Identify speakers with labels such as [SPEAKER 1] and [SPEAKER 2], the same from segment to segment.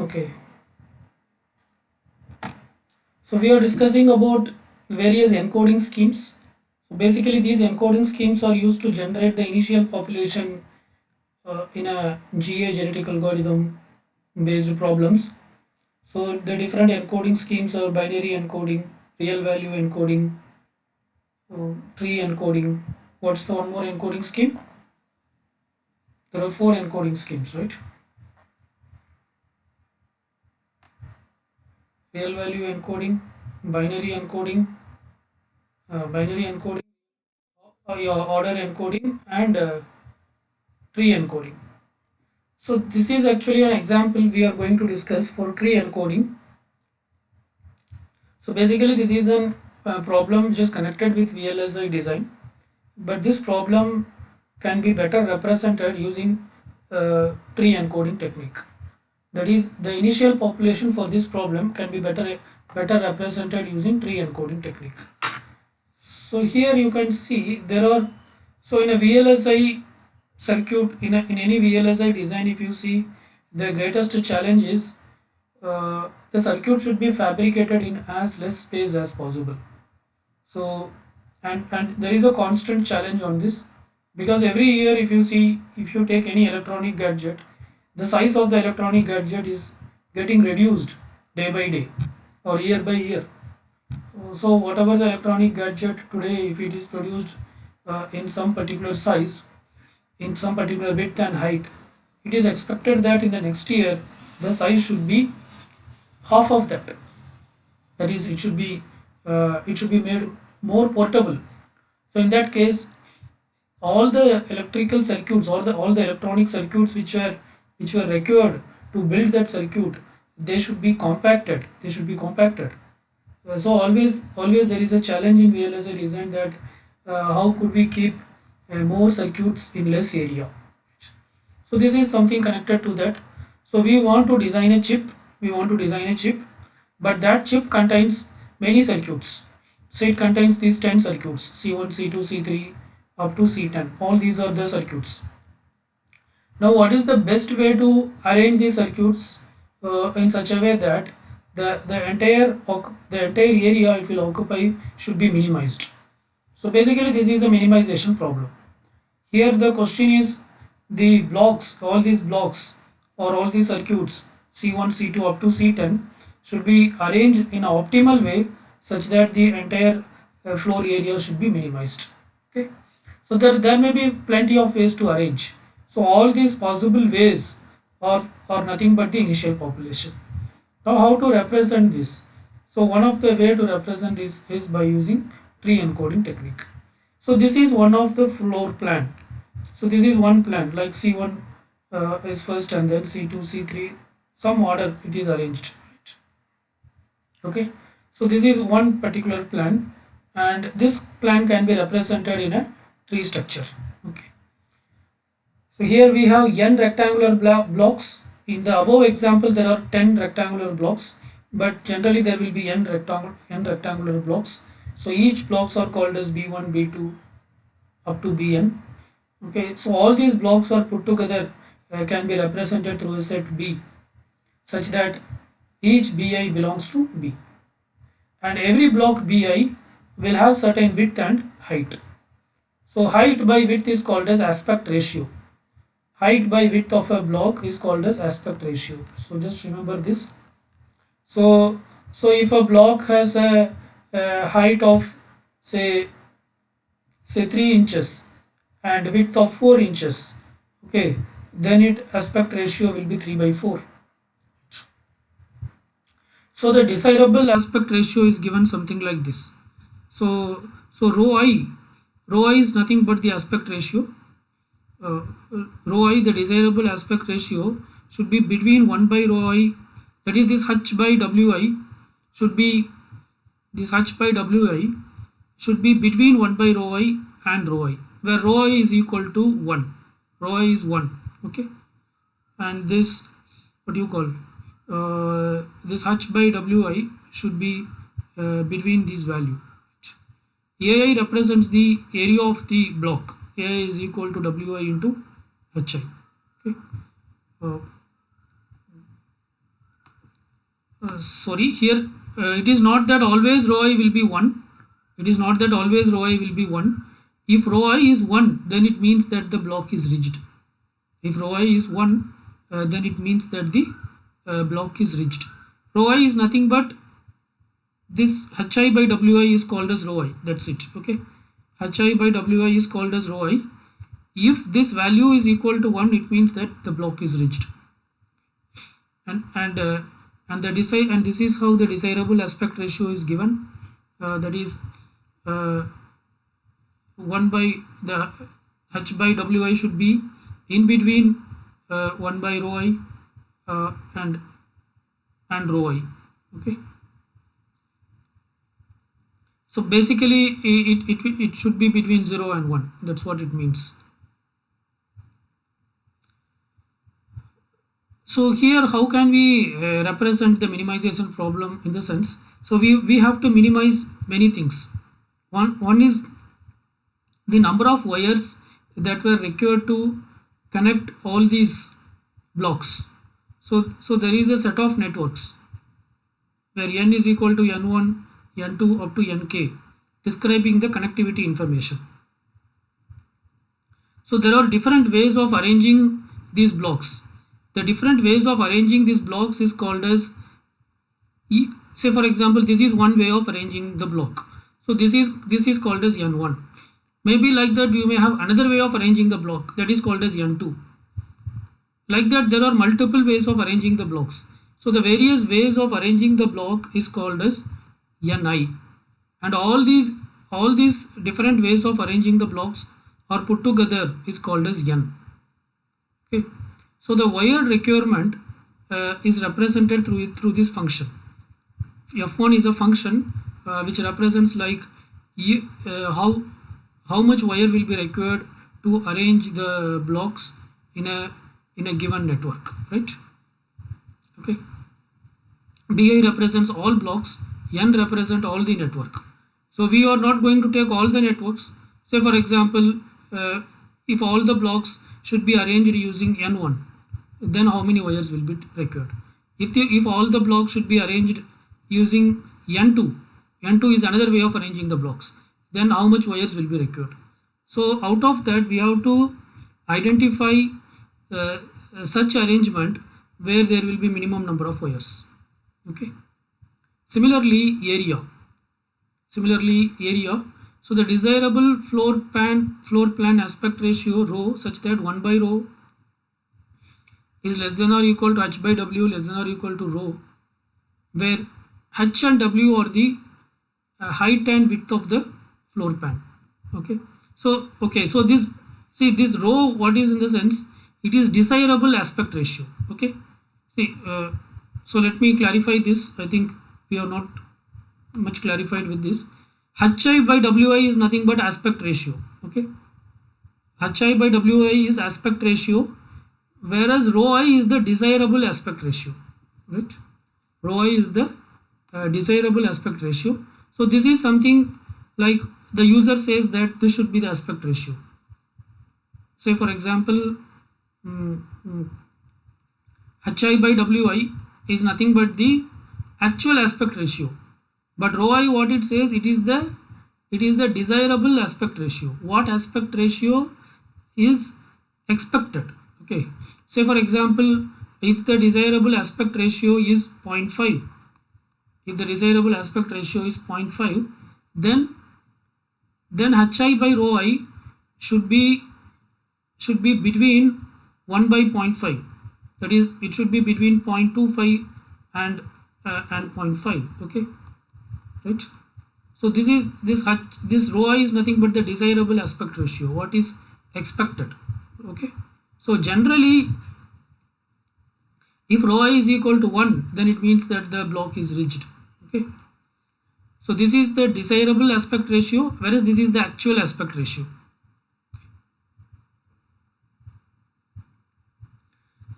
[SPEAKER 1] Okay, so we are discussing about various encoding schemes. So basically, these encoding schemes are used to generate the initial population in a GA genetic algorithm based problems. So the different encoding schemes are binary encoding, real value encoding, tree encoding. What's the one more encoding scheme? There are four encoding schemes, right? Real value encoding, binary encoding, binary encoding, your order encoding, and tree encoding. So this is actually an example we are going to discuss for tree encoding. So basically this is a problem which is connected with VLSI design, but this problem can be better represented using tree encoding technique. That is, the initial population for this problem can be better represented using tree encoding technique. So here you can see there are, so in a VLSI circuit, in any VLSI design, if you see, the greatest challenge is the circuit should be fabricated in as less space as possible. So and there is a constant challenge on this, because every year if you see, if you take any electronic gadget, the size of the electronic gadget is getting reduced day by day or year by year. So whatever the electronic gadget today, if it is produced in some particular size, in some particular width and height, it is expected that in the next year the size should be half of that. That is, it should be made more portable. So in that case, all the electrical circuits or all the electronic circuits which were required to build that circuit, they should be compacted. They should be compacted. So always there is a challenge in VLSI design, that how could we keep more circuits in less area. So this is something connected to that. So we want to design a chip. We want to design a chip, but that chip contains many circuits. So it contains these 10 circuits: C1, C2, C3, up to C10. All these are the circuits. Now, what is the best way to arrange these circuits in such a way that the entire area it will occupy should be minimized? So basically, this is a minimization problem. Here the question is, the blocks, all these blocks or all these circuits C1, C2 up to C10 should be arranged in an optimal way such that the entire floor area should be minimized. Okay, so there may be plenty of ways to arrange. So all these possible ways are nothing but the initial population. Now how to represent this? So one of the way to represent this is by using tree encoding technique. So this is one of the floor plan. So this is one plan, like C1 is first and then C2, C3, some order it is arranged. Okay, so this is one particular plan, and this plan can be represented in a tree structure. Okay, so here we have n rectangular blocks. In the above example, there are 10 rectangular blocks, but generally there will be n rectangular blocks. So each blocks are called as B1, B2 up to Bn. Okay, so all these blocks are put together, can be represented through a set B, such that each Bi belongs to B, and every block Bi will have certain width and height. So height by width is called as aspect ratio. Height by width of a block is called as aspect ratio. So just remember this. So if a block has a height of say 3 inches and width of 4 inches, okay, then its aspect ratio will be 3 by 4. So the desirable aspect ratio is given something like this. So rho I is nothing but the aspect ratio. uh, Rho I, the desirable aspect ratio, should be between 1 by rho I, that is this h by wi should be, this h by wi should be between 1 by rho I and rho I, where rho I is equal to 1. Rho I is 1. Okay, and this, what do you call, this h by wi should be between these value. AI represents the area of the block. AI is equal to wi into hi. Okay. Uh, sorry, here it is not that always rho I will be 1. It is not that always rho I will be 1. If rho I is 1, then it means that the block is rigid. If rho I is 1, then it means that the block is rigid. Rho I is nothing but this hi by wi is called as rho I. That's it. Okay. Hi by wi is called as rho I. If this value is equal to 1, it means that the block is rigid. And this is how the desirable aspect ratio is given. That is 1 by the h by wi should be in between 1 by rho I and rho I. Okay. So basically it should be between 0 and 1. That's what it means. So here how can we represent the minimization problem in the sense, so we have to minimize many things. One is the number of wires that were required to connect all these blocks. So there is a set of networks where n is equal to n1, n2 up to nk, describing the connectivity information. So there are different ways of arranging these blocks. The different ways of arranging these blocks is called as, say for example, this is one way of arranging the block. So this is called as n1. Maybe like that you may have another way of arranging the block, that is called as n2. Like that there are multiple ways of arranging the blocks. So the various ways of arranging the block is called as ni. And all these different ways of arranging the blocks are put together is called as n. Okay. So the wire requirement is represented through this function. F1 is a function which represents like how much wire will be required to arrange the blocks in a given network, right? Okay. Bi represents all blocks, n represent all the network. So we are not going to take all the networks. Say for example, if all the blocks should be arranged using n1, then how many wires will be required? If all the blocks should be arranged using n2 is another way of arranging the blocks, then how much wires will be required? So out of that we have to identify such arrangement where there will be minimum number of wires. Okay. Similarly area. So the desirable floor plan aspect ratio rho such that 1 by rho is less than or equal to h by w less than or equal to rho, where h and w are the height and width of the floor pan. Okay. So this rho, what is in the sense, it is desirable aspect ratio. Okay. So let me clarify this. I think we are not much clarified with this. hi by wi is nothing but aspect ratio. Okay. hi by wi is aspect ratio, whereas rho I is the desirable aspect ratio, right? Rho I is the desirable aspect ratio. So this is something like the user says that this should be the aspect ratio. Say for example, hi by wi is nothing but the actual aspect ratio, but rho I, what it says, it is the desirable aspect ratio. What aspect ratio is expected? Okay. Say for example, if the desirable aspect ratio is 0.5, then hi by rho I should be between 1 by 0.5. That is, it should be between 0.25 and 0.5. Okay, right? So this rho I is nothing but the desirable aspect ratio, what is expected. Okay. So generally, if rho I is equal to 1, then it means that the block is rigid. Okay. So this is the desirable aspect ratio, whereas this is the actual aspect ratio.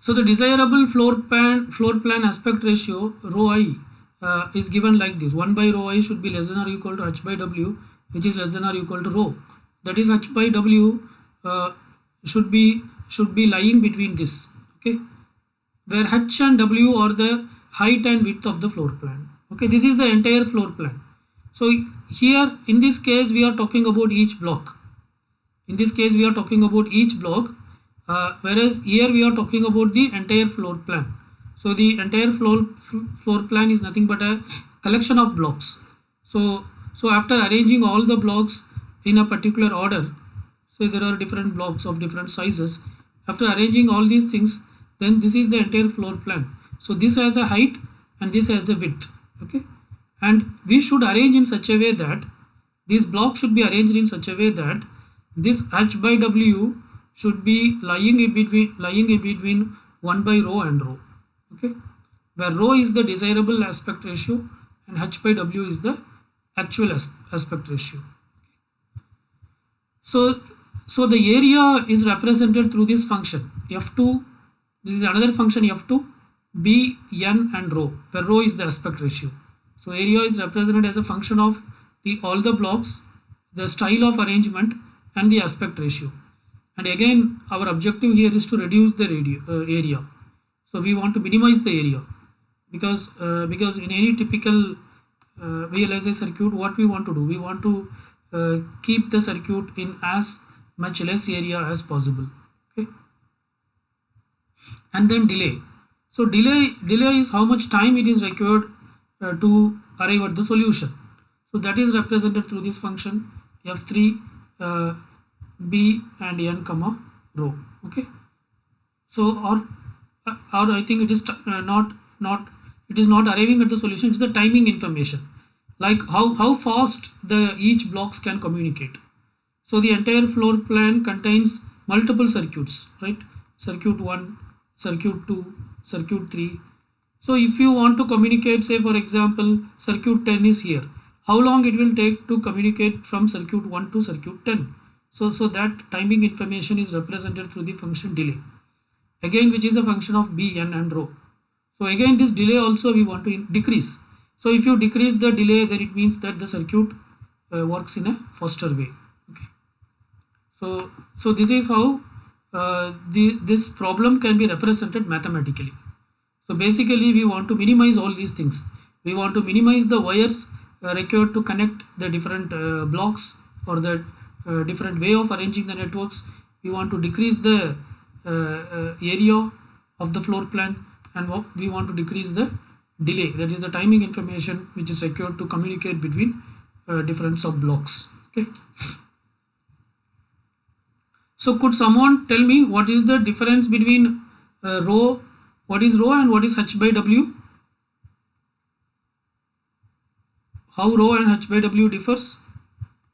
[SPEAKER 1] So the desirable floor plan aspect ratio rho I is given like this: 1 by rho I should be less than or equal to h by w, which is less than or equal to rho. That is, h by w should be lying between this. Okay, where h and w are the height and width of the floor plan. Okay, this is the entire floor plan. So here in this case we are talking about each block. In this case we are talking about each block, whereas here we are talking about the entire floor plan. So the entire floor plan is nothing but a collection of blocks. So after arranging all the blocks in a particular order, so there are different blocks of different sizes. After arranging all these things, then this is the entire floor plan. So this has a height and this has a width. Okay, and we should arrange in such a way that these blocks should be arranged in such a way that this h by w should be lying in between 1 by rho and rho. Okay, where rho is the desirable aspect ratio and h by w is the actual aspect ratio. So the area is represented through this function f2. This is another function f2, b, n and rho, where rho is the aspect ratio. So area is represented as a function of all the blocks, the style of arrangement and the aspect ratio. And again our objective here is to reduce the area. So we want to minimize the area because in any typical VLSI circuit, what we want to do, we want to keep the circuit in as much less area as possible. Okay, and then delay. So delay is how much time it is required to arrive at the solution. So that is represented through this function f3, b and n comma rho. Okay, so or I think it is not it is not arriving at the solution. It's the timing information, like how fast the each blocks can communicate. So the entire floor plan contains multiple circuits, right? Circuit 1, circuit 2, circuit 3. So if you want to communicate, say for example circuit 10 is here, how long it will take to communicate from circuit 1 to circuit 10. So that timing information is represented through the function delay, again which is a function of b, n and rho. So again this delay also we want to decrease. So if you decrease the delay, then it means that the circuit works in a faster way. Okay, so this is how this problem can be represented mathematically. So basically we want to minimize all these things. We want to minimize the wires required to connect the different blocks or the different way of arranging the networks. We want to decrease the area of the floor plan, and we want to decrease the delay, that is the timing information which is required to communicate between different sub blocks. Okay, so could someone tell me what is the difference between rho, what is rho and what is h by w? How rho and h by w differs?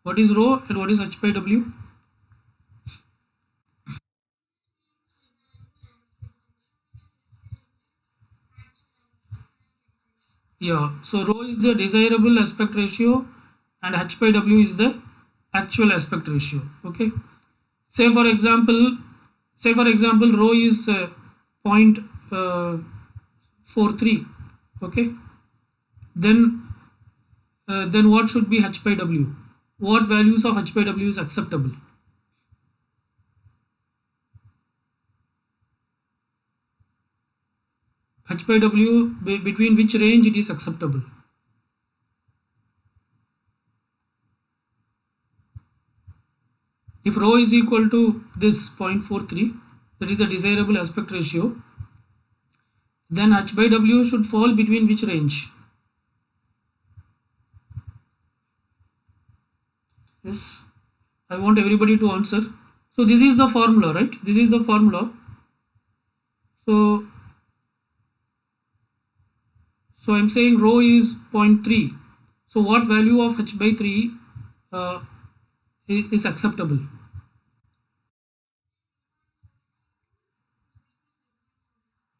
[SPEAKER 1] What is rho and what is h by w? Yeah, so rho is the desirable aspect ratio and h by w is the actual aspect ratio. Okay, say for example rho is 0.43. Okay, then what should be h by w? What values of h by w is acceptable? H by w, between which range it is acceptable? If rho is equal to this 0.43, that is the desirable aspect ratio, then h by w should fall between which range? Yes, I want everybody to answer. So this is the formula, right? This is the formula. So I'm saying rho is 0.3. So what value of h by 3 is acceptable?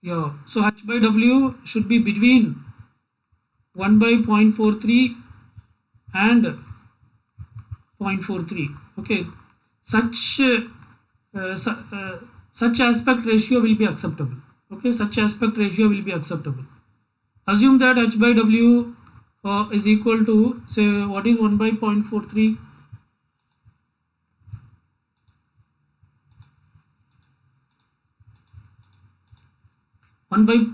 [SPEAKER 1] Yeah, so h by w should be between 1 by 0.43 and 0.43. Okay, such aspect ratio will be acceptable. Okay, such aspect ratio will be acceptable. Assume that h by w is equal to, say, what is 1 by 0.43? One by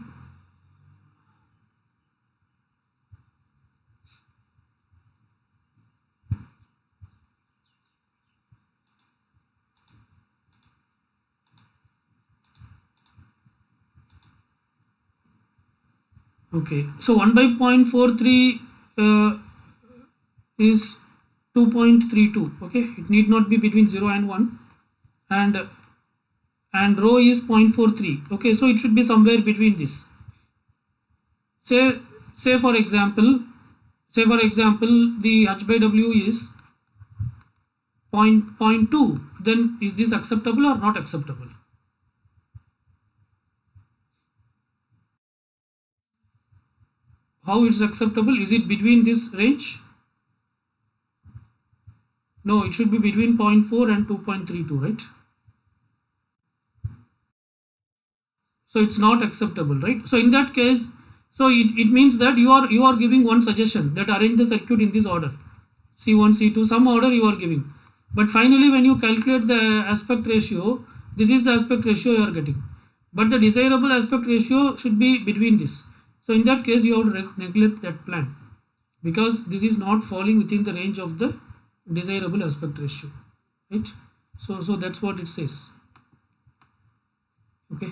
[SPEAKER 1] Okay, so 1 by 0.43 is 2.32. Okay, it need not be between 0 and 1, and rho is 0.43. Okay, so it should be somewhere between this. Say say for example, the h by w is point 2. Then is this acceptable or not acceptable? How it's acceptable? Is it between this range? No, it should be between 0.4 and 2.32, right? So it's not acceptable, right? So in that case, so it means that you are giving one suggestion, that arrange the circuit in this order, C1 C2, some order you are giving, but finally when you calculate the aspect ratio, this is the aspect ratio you are getting, but the desirable aspect ratio should be between this. So in that case you have to neglect that plan, because this is not falling within the range of the desirable aspect ratio, right? So that's what it says. Okay.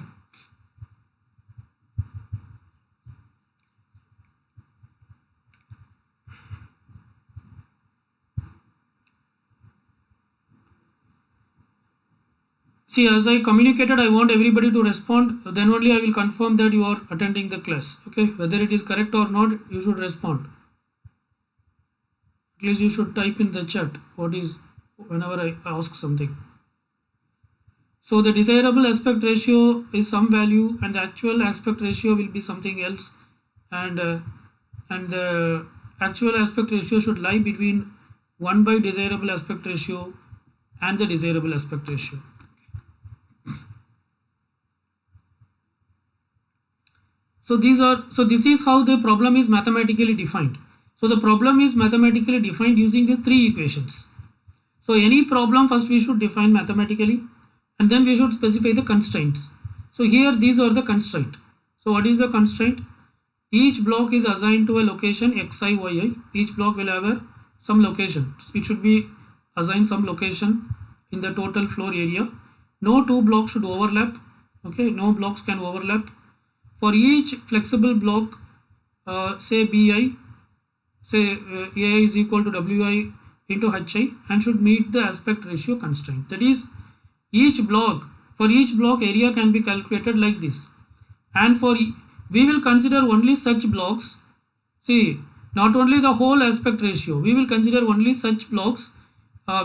[SPEAKER 1] See, as I communicated, I want everybody to respond. Then only I will confirm that you are attending the class. Okay, whether it is correct or not, you should respond. At least you should type in the chat what is whenever I ask something. So the desirable aspect ratio is some value, and the actual aspect ratio will be something else, and the actual aspect ratio should lie between 1 by desirable aspect ratio and the desirable aspect ratio. So this is how the problem is mathematically defined. So the problem is mathematically defined using these three equations. So any problem first we should define mathematically, and then we should specify the constraints. So here these are the constraint. So what is the constraint? Each block is assigned to a location xi, yi. Each block will have some location. It should be assigned some location in the total floor area. No two blocks should overlap. Okay, no blocks can overlap. For each flexible block, say bi, say ai is equal to wi into hi, and should meet the aspect ratio constraint. That is, for each block area can be calculated like this, and we will consider only such blocks. See, not only the whole aspect ratio, we will consider only such blocks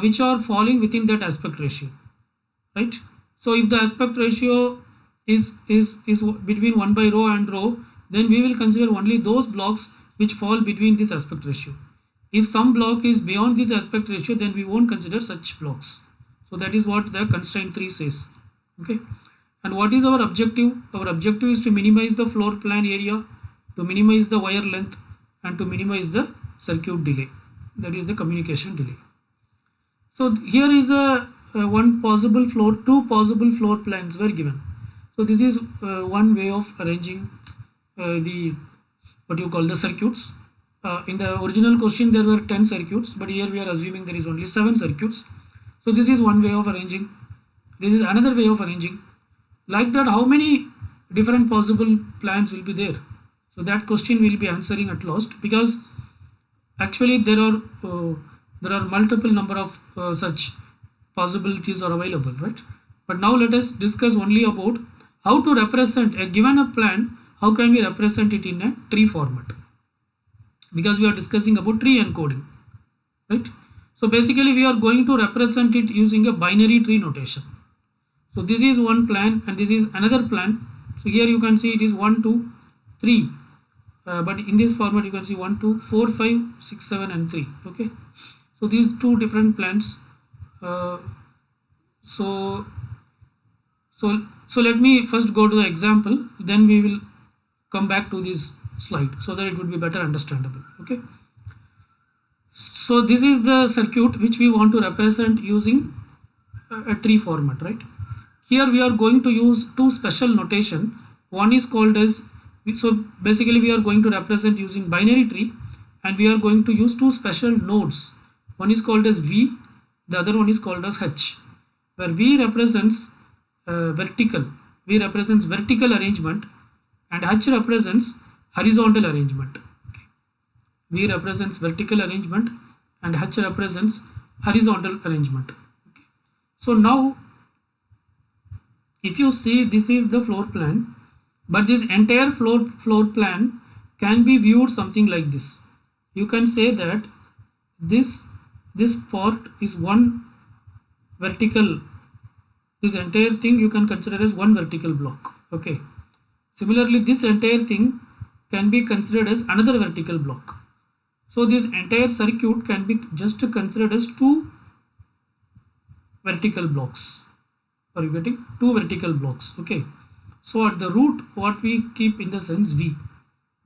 [SPEAKER 1] which are falling within that aspect ratio, right? So if the aspect ratio is between 1 by rho and rho, then we will consider only those blocks which fall between this aspect ratio. If some block is beyond this aspect ratio, then we won't consider such blocks. So that is what the constraint 3 says. Okay, and what is our objective? Our objective is to minimize the floor plan area, to minimize the wire length, and to minimize the circuit delay, that is the communication delay. So here is two possible floor plans were given. So this is one way of arranging the what you call the circuits. In the original question there were 10 circuits, but here we are assuming there is only 7 circuits. So this is one way of arranging. This is another way of arranging. Like that, how many different possible plans will be there? So that question will be answering at last, because actually there are multiple number of such possibilities are available, right? But now let us discuss only about how to represent a given a plan. How can we represent it in a tree format? Because we are discussing about tree encoding, right? So basically we are going to represent it using a binary tree notation. So this is one plan and this is another plan. So here you can see it is 1 2 3, but in this format you can see 1 2 4 5 6 7 and 3. Okay, so these two different plans. So let me first go to the example, then we will come back to this slide so that it would be better understandable. Okay, so this is the circuit which we want to represent using a tree format, right? Here we are going to use two special notation. One is called as, so basically we are going to represent using binary tree, and we are going to use two special nodes. One is called as V, the other one is called as H, where V represents vertical arrangement, and H represents horizontal arrangement. Okay. V represents vertical arrangement and H represents horizontal arrangement. Okay. So now if you see, this is the floor plan, but this entire floor plan can be viewed something like this. You can say that this part is one vertical, this entire thing you can consider as one vertical block. Okay. Similarly, this entire thing can be considered as another vertical block. So this entire circuit can be just considered as two vertical blocks. Are you getting? Two vertical blocks. Okay. So at the root, what we keep in the sense V,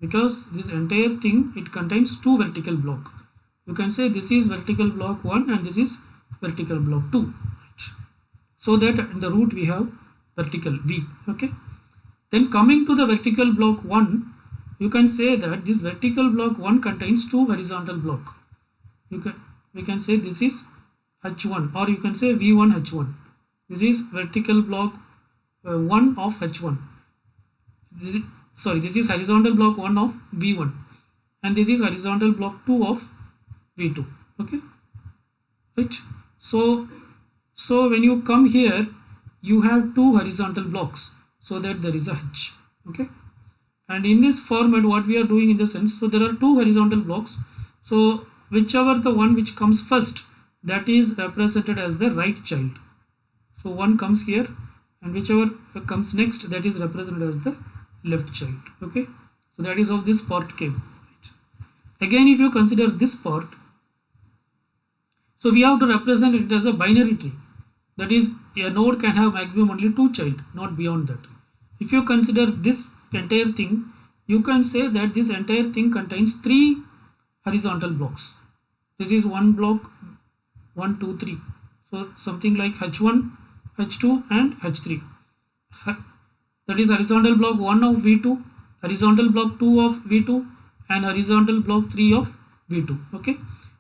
[SPEAKER 1] because this entire thing, it contains two vertical block. You can say this is vertical block 1 and this is vertical block 2. Right. So that in the root we have vertical V. Okay. Then coming to the vertical block 1, you can say that this vertical block 1 contains two horizontal block. We can say this is H1, or you can say V1 H1. This is vertical block 1 of H1. This is horizontal block 1 of V1, and this is horizontal block 2 of V2. Okay, right? So when you come here, you have two horizontal blocks, so that there is a H. Okay, and in this format, what we are doing in the sense, so there are two horizontal blocks. So whichever the one which comes first, that is represented as the right child. So one comes here, and whichever comes next, that is represented as the left child. Okay, so that is how this part came. Right. Again, if you consider this part, so we have to represent it as a binary tree. That is, a node can have maximum only two child, not beyond that. If you consider this entire thing, you can say that this entire thing contains three horizontal blocks. This is one block, 1, 2, 3. So something like H1, H2 and H3. That is horizontal block 1 of V2, horizontal block 2 of V2 and horizontal block 3 of V2. Okay,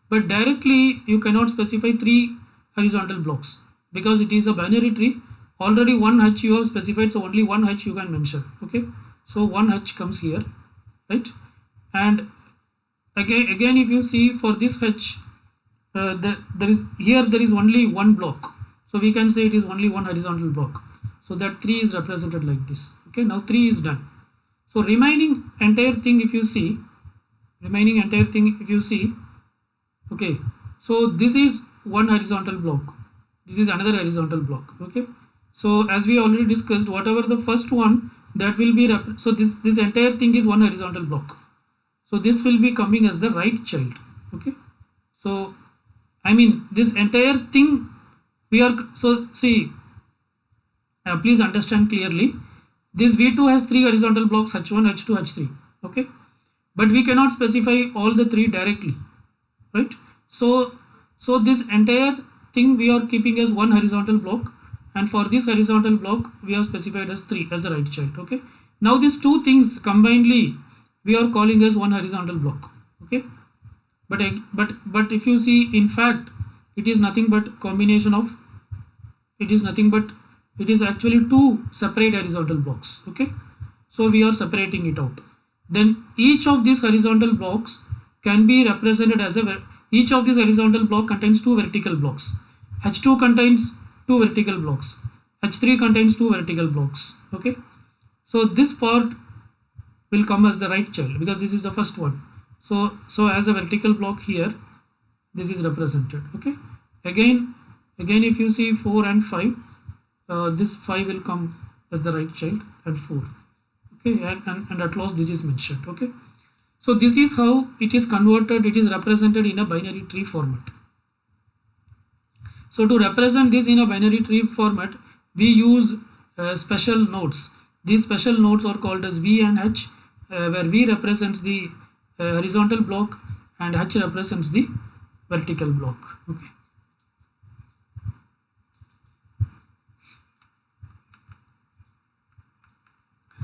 [SPEAKER 1] but directly you cannot specify three horizontal blocks because it is a binary tree. Already one H you have specified, so only one H you can mention. Okay, so one H comes here, right? And again if you see, for this H, there is only one block, so we can say it is only one horizontal block, so that 3 is represented like this. Okay, now 3 is done. So remaining entire thing, if you see, okay, so this is one horizontal block, this is another horizontal block. Okay, so as we already discussed, whatever the first one, that will be so this entire thing is one horizontal block, so this will be coming as the right child. Okay, so I mean this entire thing we are, so see, please understand clearly, this V2 has three horizontal blocks, H1, H2, H3. Okay, but we cannot specify all the three directly, right? So this entire thing we are keeping as one horizontal block, and for this horizontal block we have specified as 3 as the right child. Okay, now these two things combinedly we are calling as one horizontal block. Okay, but if you see, in fact it is nothing but combination of, it is actually two separate horizontal blocks. Okay, so we are separating it out. Then each of these horizontal blocks can be represented as each of these horizontal block contains two vertical blocks. H2 contains two vertical blocks, H3 contains two vertical blocks. Okay, so this part will come as the right child because this is the first one. So as a vertical block here, this is represented. Okay, again if you see 4 and 5, this 5 will come as the right child, and 4. Okay, and at last this is mentioned. Okay, so this is how it is converted, it is represented in a binary tree format. So to represent this in a binary tree format, we use special nodes. These special nodes are called as V and H, where V represents the horizontal block and H represents the vertical block. Okay.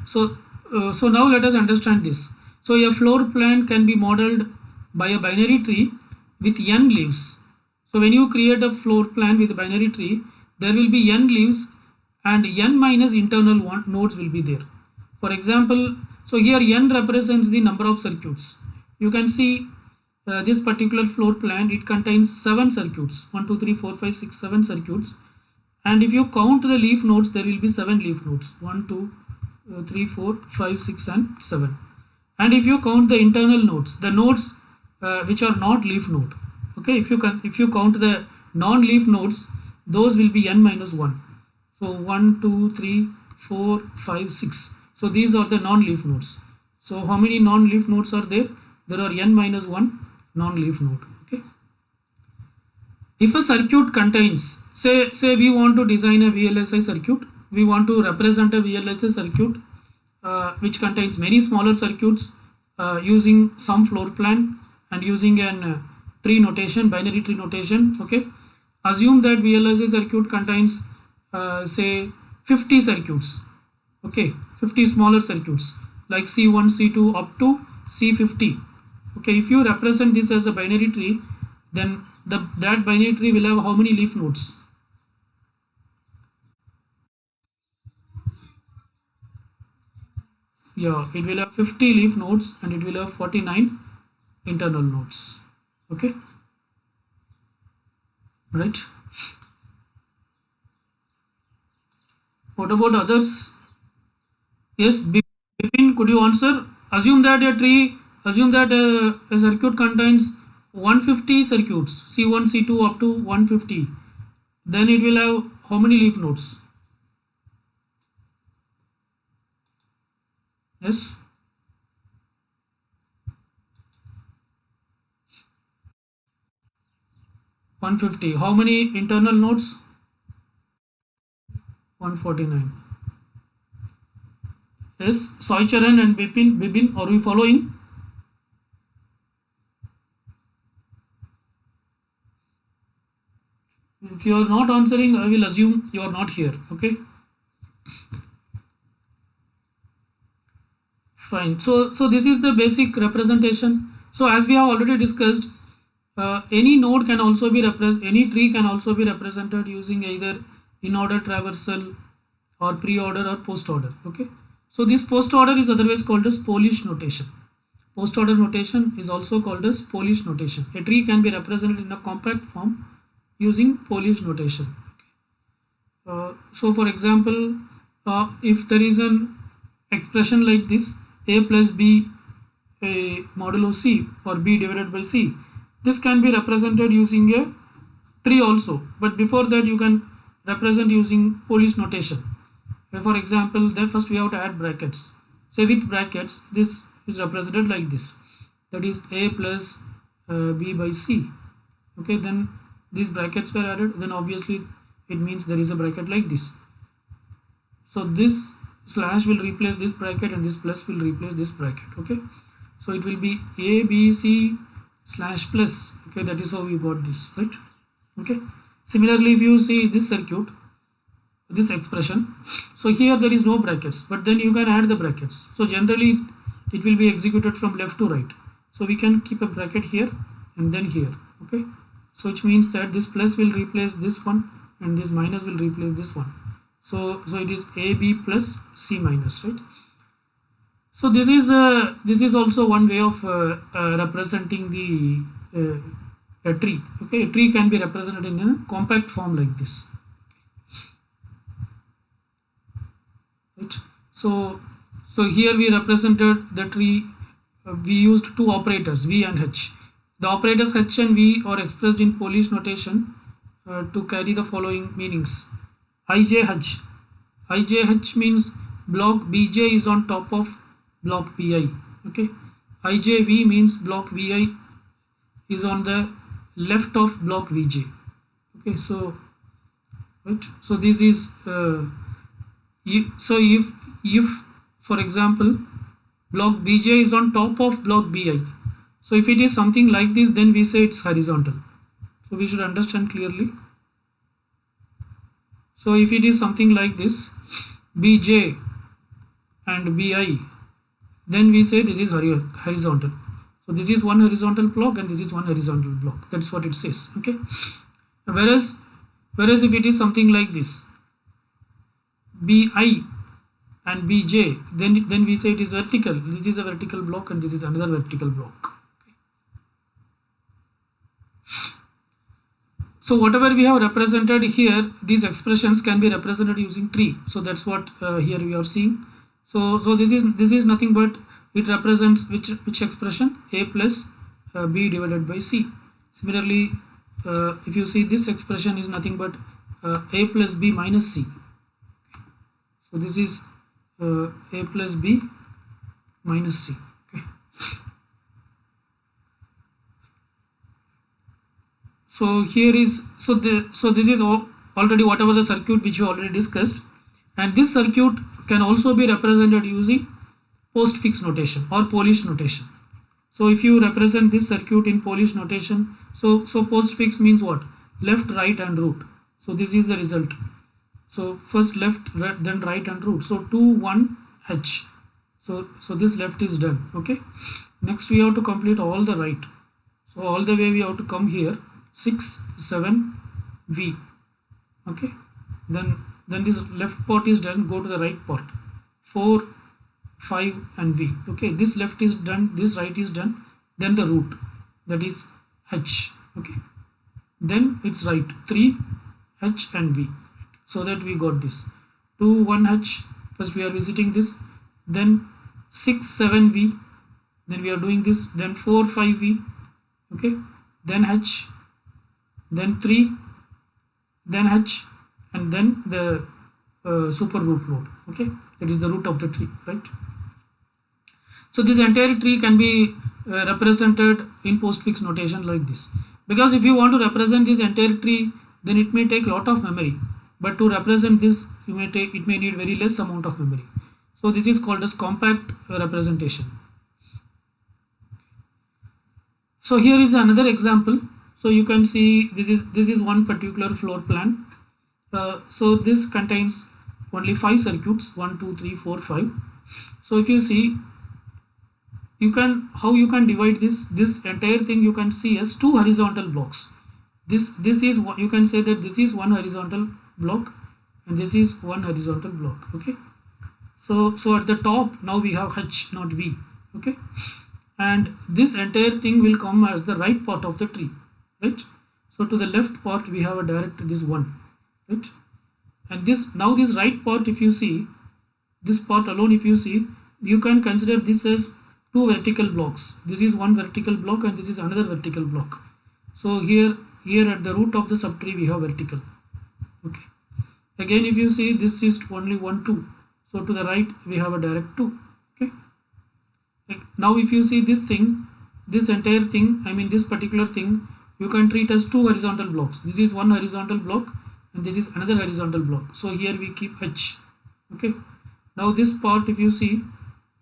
[SPEAKER 1] So now let us understand this. So a floor plan can be modeled by a binary tree with n leaves. So when you create a floor plan with a binary tree, there will be n leaves and n minus internal nodes will be there. For example, So here n represents the number of circuits. You can see this particular floor plan, it contains 7 circuits, 1 2 3 4 5 6 7 circuits, and if you count the leaf nodes, there will be 7 leaf nodes, 1 2 3 4 5 6 and 7. And if you count the internal nodes, the nodes which are not leaf node, okay, if you count the non-leaf nodes, those will be n minus 1. So 1 2 3 4 5 6. So these are the non-leaf nodes. So how many non-leaf nodes are there? There are n minus 1 non-leaf node. Okay. If a circuit contains, say we want to design a VLSI circuit, we want to represent a VLSI circuit which contains many smaller circuits using some floor plan and using an tree notation, binary tree notation. Okay, assume that VLSI circuit contains say 50 circuits. Okay, 50 smaller circuits like C1, C2 up to C50. Okay, if you represent this as a binary tree, then that binary tree will have how many leaf nodes? Yeah, it will have 50 leaf nodes and it will have 49 internal nodes. Okay, right. What about others? Yes, Bipin, could you answer? Assume that a circuit contains 150 circuits, C1, C2 up to 150. Then it will have how many leaf nodes? Yes. $150. How many internal nodes? 149. Yes, Sai Charan and Bipin, are we following? If you are not answering, I will assume you are not here. Okay. Fine. So this is the basic representation. So as we have already discussed, any node can also be any tree can also be represented using either in-order traversal or pre-order or post-order. Okay. So this post-order is otherwise called as Polish notation. Post-order notation is also called as Polish notation. A tree can be represented in a compact form using Polish notation. So for example, if there is an expression like this, a plus b a modulo c or b divided by c, this can be represented using a tree also, but before that you can represent using Polish notation. For example, then first we have to add brackets. Say with brackets, this is represented like this, that is a plus b by c. Okay, then these brackets were added, then obviously it means there is a bracket like this. So this slash will replace this bracket and this plus will replace this bracket. Okay, so it will be a b c slash plus. Okay, that is how we got this, right? Okay, similarly if you see this circuit, this expression, so here there is no brackets, but then you can add the brackets. So generally it will be executed from left to right, so we can keep a bracket here and then here. Okay, so which means that this plus will replace this one and this minus will replace this one. So it is ab plus c minus, right? So this is also one way of representing the a tree. Okay, a tree can be represented in a compact form like this. Right. So here we represented the tree. We used two operators v and h. The operators h and v are expressed in Polish notation to carry the following meanings. IJH. IJH means block Bj is on top of block Bi. Okay. IJV means block Vi is on the left of block Vj. Okay. So right. So this is so if for example block Bj is on top of block Bi, so if it is something like this, then we say it's horizontal. So we should understand clearly. So if it is something like this, Bj and Bi, then we say this is horizontal. So this is one horizontal block and this is one horizontal block. That's what it says. Okay. Whereas if it is something like this, Bi and bj, then we say it is vertical. This is a vertical block and this is another vertical block. So whatever we have represented here, these expressions can be represented using tree. So that's what here we are seeing. So this is nothing but it represents which expression, a plus b divided by c. Similarly, if you see this expression is nothing but a plus b minus c. So this is a plus b minus c. Okay. So here is so this is already whatever the circuit which you already discussed, and this circuit can also be represented using postfix notation or Polish notation. So if you represent this circuit in Polish notation, so postfix means what? Left, right, and root. So this is the result. So first left, then right, and root. So 2 1 H. So this left is done. Okay. Next we have to complete all the right. So all the way we have to come here. 6 7 V. Okay. Then this left part is done. Go to the right part. 4 5 and V. Okay, this left is done, this right is done, then the root, that is H. Okay, then it's right, 3 H and V. So that we got this 2 1 H. First we are visiting this, then 6 7 V, then we are doing this, then 4 5 V. Okay, then H, then 3, then H, and then the super root node. Okay, that is the root of the tree, right? So this entire tree can be represented in postfix notation like this, because if you want to represent this entire tree, then it may take a lot of memory, but to represent this it may need very less amount of memory. So this is called as compact representation. So here is another example. So you can see this is one particular floor plan. So this contains only 5 circuits, 1 2 3 4 5. So if you see, how you can divide this entire thing, you can see as 2 horizontal blocks. This is what you can say, that this is one horizontal block and this is one horizontal block. Okay, so at the top now we have H, not V. Okay, and this entire thing will come as the right part of the tree, right? So to the left part we have a direct this one, right? And this right part, if you see this part alone, if you see, you can consider this as 2 vertical blocks. This is one vertical block and this is another vertical block. So here at the root of the subtree we have vertical. Okay, again if you see, this is only 1 2. So to the right we have a direct 2. Okay, now if you see this thing, this entire thing, I mean this particular thing, you can treat as 2 horizontal blocks. This is one horizontal block and this is another horizontal block. So here we keep H. Okay, now this part, if you see,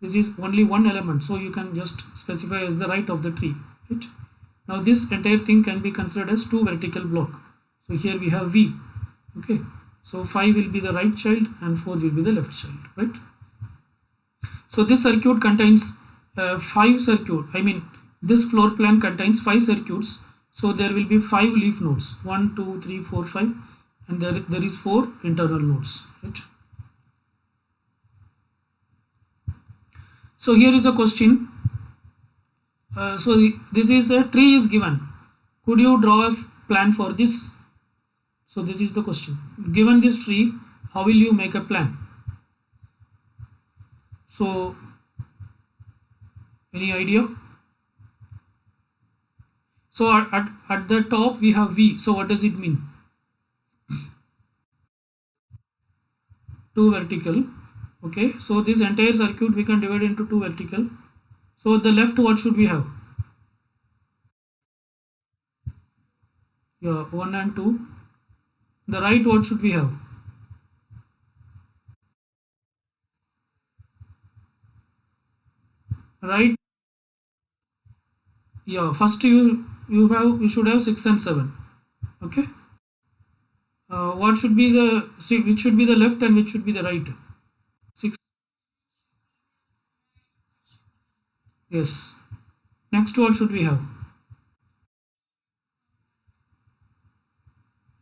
[SPEAKER 1] this is only one element, so you can just specify as the right of the tree, right? Now this entire thing can be considered as 2 vertical block. So here we have V. Okay, so 5 will be the right child and 4 will be the left child, right? So this circuit contains 5 circuit, I mean this floor plan contains 5 circuits. So there will be 5 leaf nodes, 1 2 3 4 5, and there is 4 internal nodes, right? So here is a question. This is a tree is given. Could you draw a plan for this? So this is the question. Given this tree, how will you make a plan? So any idea? So at the top we have V. So what does it mean? 2 vertical. Okay, so this entire circuit we can divide into 2 vertical. So the left, what should we have? Yeah, 1 and 2. The right, what should we have? Right, yeah, first you should have 6 and 7. Okay, what should be the, see, which should be the left and which should be the right? 6. Yes. Next, what should we have?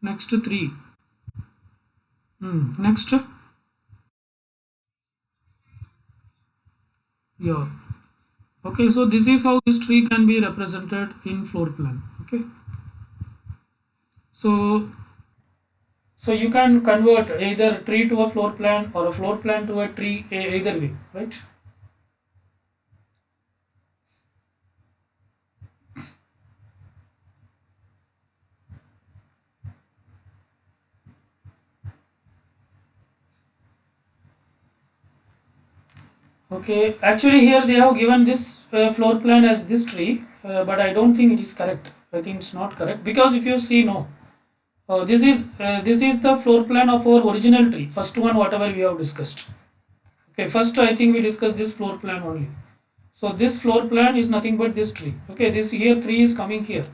[SPEAKER 1] Next 3. Next Yeah. Okay, so this is how this tree can be represented in floor plan. Okay. So so you can convert either tree to a floor plan or a floor plan to a tree, either way, right? Okay, actually here they have given this floor plan as this tree, but I don't think it is correct. I think it's not correct because if you see, no, this is the floor plan of our original tree, first one whatever we have discussed. Okay, first I think we discussed this floor plan only. So this floor plan is nothing but this tree. Okay, this here tree is coming here,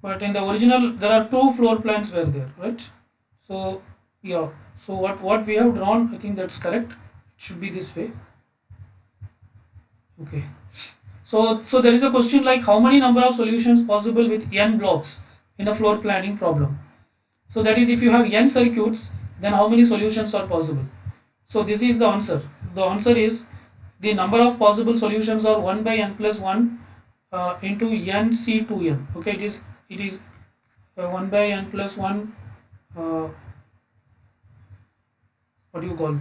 [SPEAKER 1] but in the original there are two floor plans were there, right? So yeah, so what we have drawn, I think that's correct. It should be this way. Okay. So there is a question like how many number of solutions possible with n blocks in a floor planning problem. So that is if you have n circuits, then how many solutions are possible? So this is the answer. The answer is the number of possible solutions are 1 by n plus 1 into n c 2n. Okay, it is 1 by n plus 1, uh, what do you call,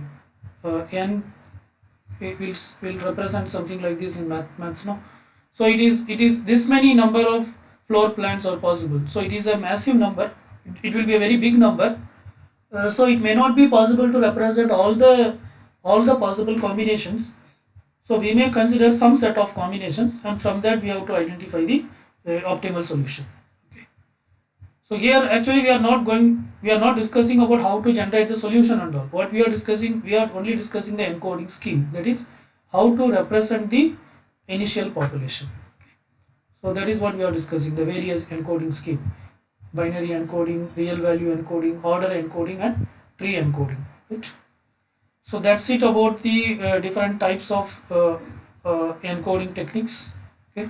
[SPEAKER 1] n, it will represent something like this in maths, no? So it is this many number of floor plans are possible. So it is a massive number. It will be a very big number. So it may not be possible to represent all the possible combinations. So we may consider some set of combinations, and from that we have to identify the optimal solution. Okay. So here actually we are not discussing about how to generate the solution and all. What we are discussing, we are only discussing the encoding scheme. That is how to represent the initial population. Okay. So that is what we are discussing, the various encoding scheme: binary encoding, real value encoding, order encoding, and tree encoding. Right. So that's it about the different types of encoding techniques. Okay.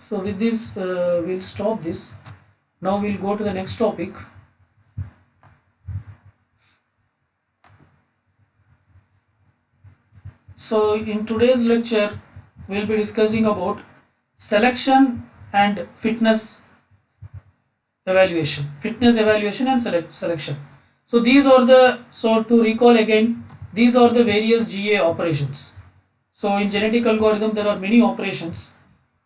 [SPEAKER 1] So with this, we'll stop this. Now we'll go to the next topic. So in today's lecture, we'll be discussing about selection and fitness evaluation and selection. So these are so to recall again, these are the various GA operations. So in genetic algorithm, there are many operations,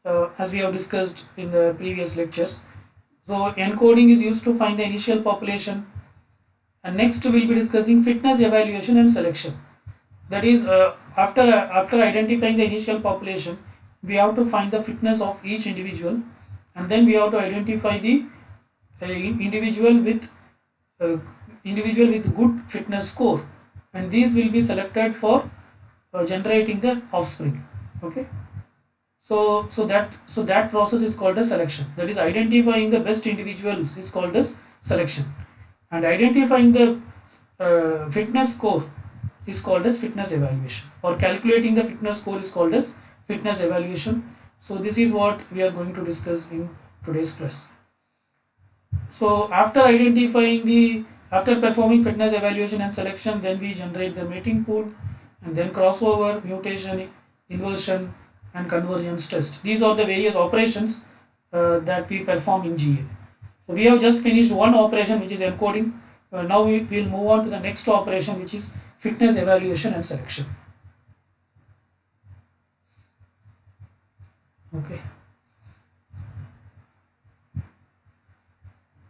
[SPEAKER 1] as we have discussed in the previous lectures. So encoding is used to find the initial population, and next we'll be discussing fitness evaluation and selection. That is, after identifying the initial population, we have to find the fitness of each individual, and then we have to identify the individual with uh, good fitness score, and these will be selected for generating the offspring. Okay. So that process is called as selection. That is, identifying the best individuals is called as selection, and identifying the fitness score is called as fitness evaluation, or calculating the fitness score is called as fitness evaluation. So this is what we are going to discuss in today's class. So after performing fitness evaluation and selection, then we generate the mating pool, and then crossover, mutation, inversion, and convergence test. These are the various operations that we perform in GA. So we have just finished one operation, which is encoding. Now we will move on to the next operation, which is fitness evaluation and selection. Okay.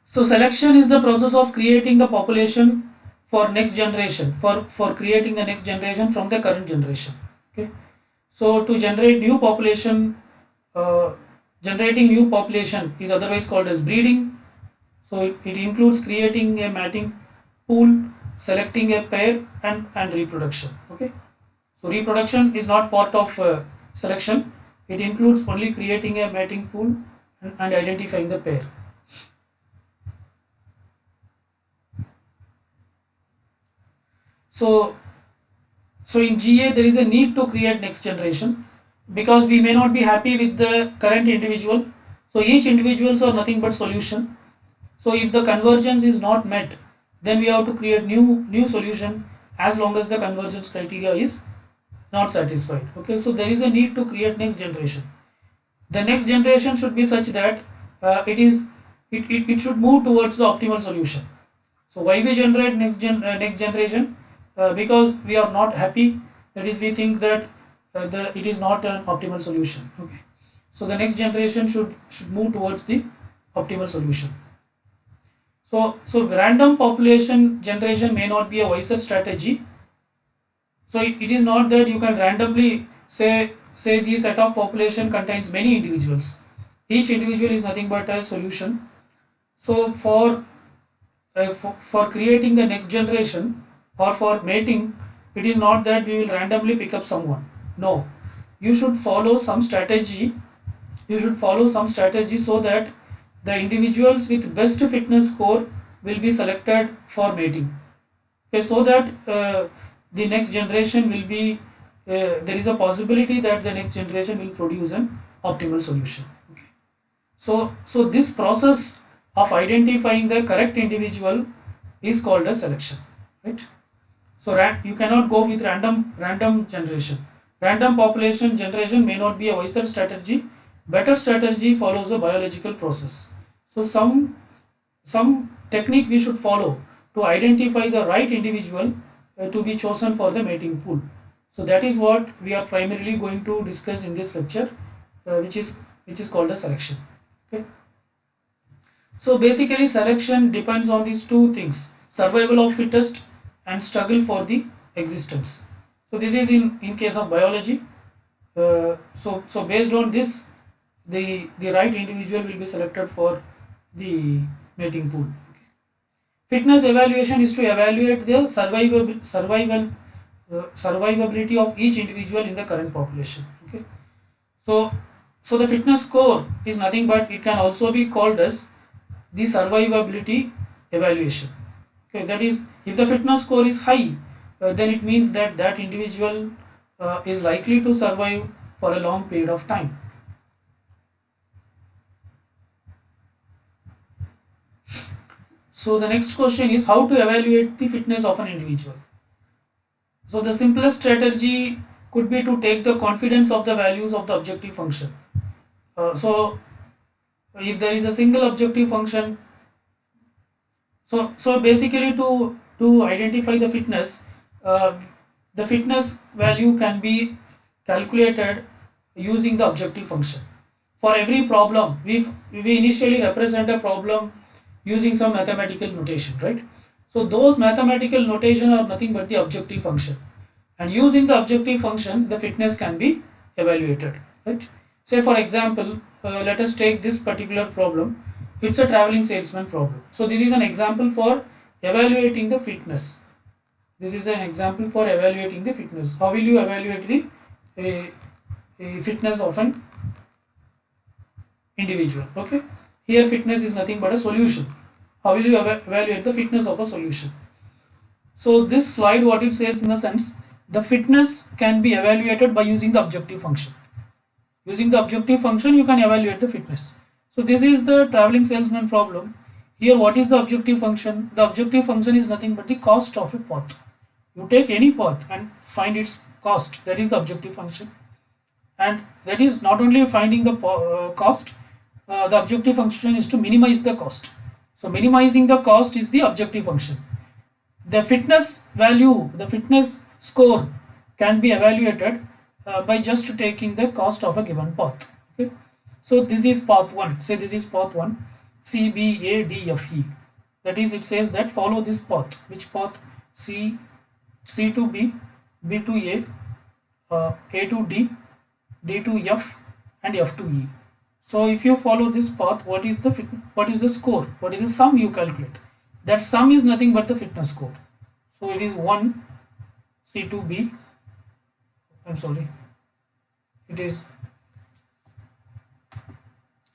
[SPEAKER 1] So selection is the process of creating the population for next generation, for creating the next generation from the current generation. Okay. So to generate new population, generating new population is otherwise called as breeding. So it includes creating a mating pool, selecting a pair, and reproduction. Okay. So reproduction is not part of selection. It includes only creating a mating pool and identifying the pair. So in GA there is a need to create next generation, because we may not be happy with the current individual. So each individuals are nothing but solution. So if the convergence is not met, then we have to create new solution, as long as the convergence criteria is not satisfied. Okay, so there is a need to create next generation. The next generation should be such that it should move towards the optimal solution. So why we generate next generation? Because we are not happy. That is, we think that it is not an optimal solution. Okay, so the next generation should move towards the optimal solution. So random population generation may not be a wiser strategy. So it is not that you can randomly say the set of population contains many individuals. Each individual is nothing but a solution. So for creating the next generation or for mating, it is not that we will randomly pick up someone. No, you should follow some strategy. You should follow some strategy so that the individuals with best fitness score will be selected for mating. Okay, so that the next generation will be there is a possibility that the next generation will produce an optimal solution. Okay, so this process of identifying the correct individual is called as selection, right? So you cannot go with random generation. Random population generation may not be a wiser strategy. Better strategy follows a biological process. So some technique we should follow to identify the right individual to be chosen for the mating pool. So that is what we are primarily going to discuss in this lecture, which is called a selection. Okay. So basically selection depends on these two things: survival of fittest and struggle for the existence. So this is in case of biology. So based on this, the right individual will be selected for the mating pool. Okay. Fitness evaluation is to evaluate the survivability of each individual in the current population. Okay. So the fitness score is nothing but it can also be called as the survivability evaluation. Okay, that is, if the fitness score is high, then it means that that individual is likely to survive for a long period of time. So the next question is how to evaluate the fitness of an individual. So the simplest strategy could be to take the confidence of the values of the objective function. So if there is a single objective function, so basically to identify the fitness value can be calculated using the objective function. For every problem, we initially represent a problem using some mathematical notation, right? So those mathematical notation are nothing but the objective function, and using the objective function, the fitness can be evaluated, right? Say for example, let us take this particular problem. It's a traveling salesman problem. So this is an example for evaluating the fitness. This is an example for evaluating the fitness. How will you evaluate the fitness of an individual? Okay, here fitness is nothing but a solution. How will you evaluate the fitness of a solution? So this slide, what it says in a sense, the fitness can be evaluated by using the objective function. Using the objective function, you can evaluate the fitness. So this is the traveling salesman problem. Here, what is the objective function? The objective function is nothing but the cost of a path. You take any path and find its cost. That is the objective function. And that is not only finding the cost, the objective function is to minimize the cost. So minimizing the cost is the objective function. The fitness value, the fitness score can be evaluated by just taking the cost of a given path. Okay. So this is path 1. Say this is path 1, C, B, A, D, F, E. That is, it says that follow this path. Which path? C to B, B to A to D, D to F, and F to E. So if you follow this path, what is the score? What is the sum you calculate? That sum is nothing but the fitness score. So it is 1 C to B. I'm sorry. It is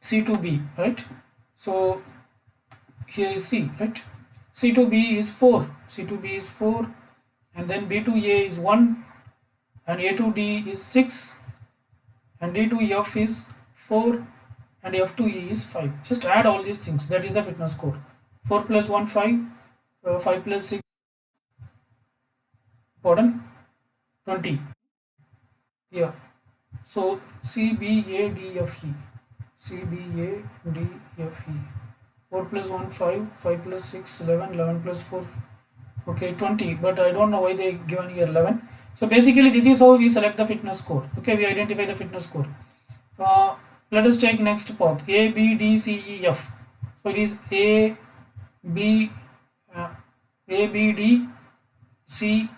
[SPEAKER 1] C to B, right? So here is C, right? C to B is 4. C to B is 4, and then B to A is 1, and A to D is 6, and D to F is 4, and F to E is 5. Just add all these things. That is the fitness score. 4 plus 1, 5. 5 plus 6, pardon, 20. Yeah. So CBADFE. CBADFE. 4 plus 1, 5. 5 plus 6, 11. 11 plus 4. Okay, 20. But I don't know why they given here 11. So basically, this is how we select the fitness score. Okay, we identify the fitness score. Uh, Let us take next path. A, B, D, C, E, F. So it is B, uh, A, B, D, C.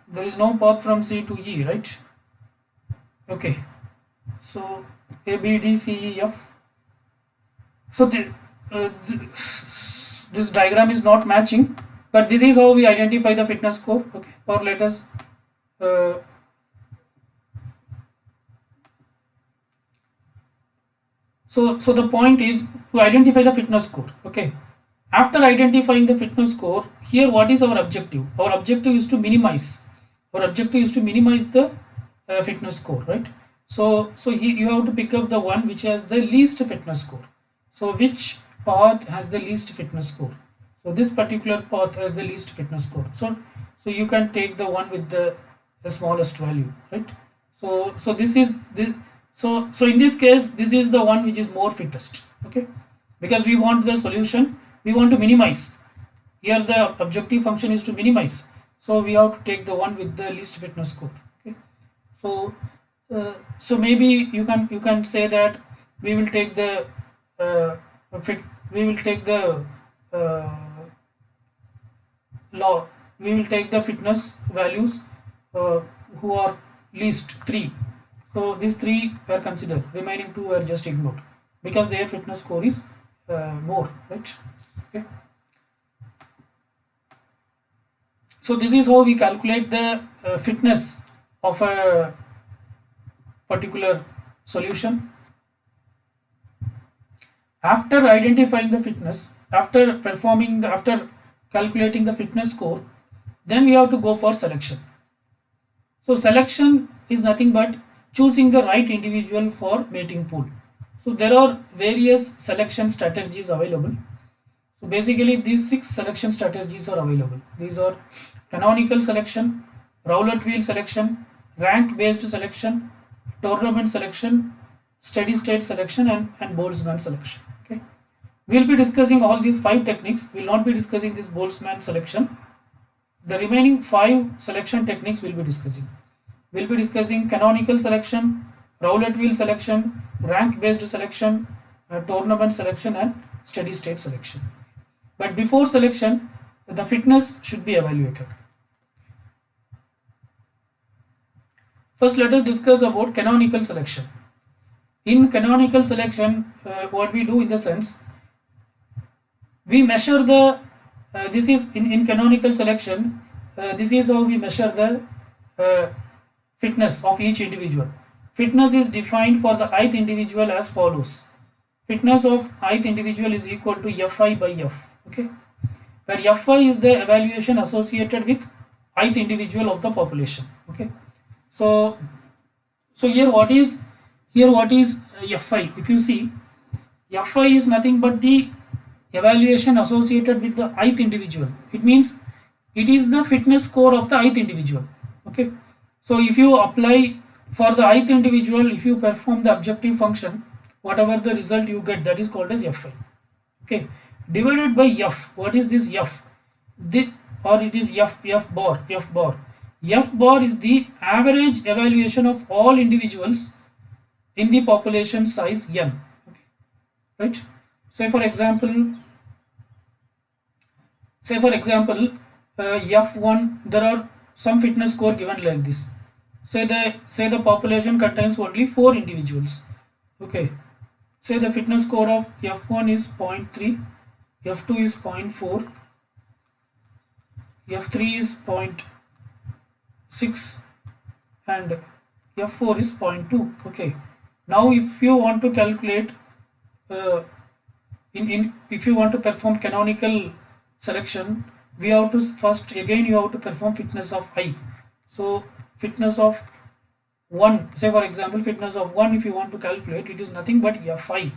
[SPEAKER 1] There is no path from C to E, right? Okay. So A, B, D, C, E, F. So this diagram is not matching, but this is how we identify the fitness score. Okay. Or let us uh, so the point is to identify the fitness score. Okay. After identifying the fitness score, here what is our objective? Our objective is to minimize. Our objective is to minimize the fitness score, right? So you have to pick up the one which has the least fitness score. So which path has the least fitness score? So this particular path has the least fitness score. So you can take the one with the smallest value, right? So this is the so in this case this is the one which is more fittest. Okay, because we want the solution, we want to minimize. Here the objective function is to minimize, so we have to take the one with the least fitness score. Okay, so so maybe you can say that we will take the uh, fit we will take the uh, law we will take the fitness values uh, who are least 3. So these 3 were considered, remaining 2 were just ignored because their fitness score is more, right? Okay, so this is how we calculate the fitness of a particular solution. After identifying the fitness, after calculating the fitness score, then we have to go for selection. So selection is nothing but choosing the right individual for mating pool. So there are various selection strategies available. So basically these 6 selection strategies are available. These are canonical selection, roulette wheel selection, rank based selection, tournament selection, steady state selection, and Boltzmann selection. Okay, we will be discussing all these 5 techniques. We will not be discussing this Boltzmann selection. The remaining 5 selection techniques we will be discussing. We will be discussing canonical selection, roulette wheel selection, rank based selection, tournament selection, and steady state selection. But before selection, the fitness should be evaluated. First, let us discuss about canonical selection. In canonical selection, what we do in the sense, we measure the, this is in canonical selection, this is how we measure the fitness of each individual. Fitness is defined for the ith individual as follows. Fitness of ith individual is equal to Fi by F. Okay, where Fi is the evaluation associated with ith individual of the population. Okay, so here what is Fi? If you see, Fi is nothing but the evaluation associated with the ith individual. It means it is the fitness score of the ith individual. Okay, so if you apply for the ith individual, if you perform the objective function, whatever the result you get, that is called as Fi. Okay, divided by F. What is this F? Or it is F bar. F bar is the average evaluation of all individuals in the population size n. Okay, right? Say for example, F1, there are some fitness score given like this. Say the population contains only 4 individuals. Okay, say the fitness score of F1 is 0.3, F2 is 0.4, F3 is 0.6, and F4 is 0.2. Okay, now if you want to calculate if you want to perform canonical selection, we have to first again you have to perform fitness of I. So fitness of 1, say for example fitness of 1, if you want to calculate, it is nothing but Fi.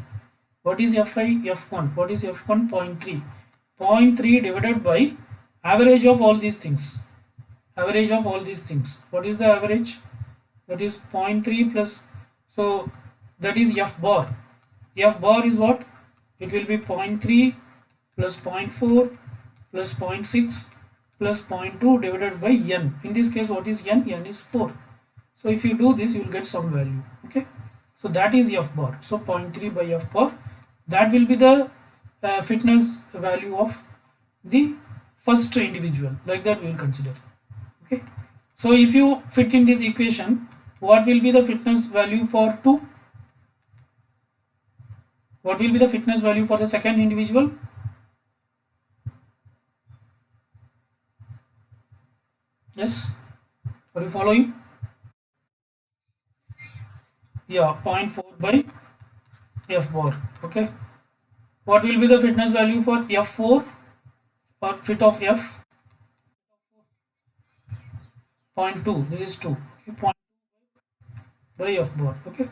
[SPEAKER 1] What is Fi? F1. What is F1? 0.3. 0.3 divided by average of all these things. average of all these things. What is the average? That is 0.3 plus, so that is F bar. F bar is what? It will be 0.3 plus 0.4 plus 0.6 plus 0.2 divided by n. In this case, what is n? N is 4. So if you do this, you will get some value. Okay. So that is F bar. So 0.3 by F bar. That will be the fitness value of the first individual. Like that we will consider. Okay. So if you fit in this equation, what will be the fitness value for 2? What will be the fitness value for the second individual? Yes, are you following? Yeah, 0.4 by F bar. Okay. What will be the fitness value for F4 or fit of F? 0.2. This is 2. Okay. 0.2 by F bar. Okay.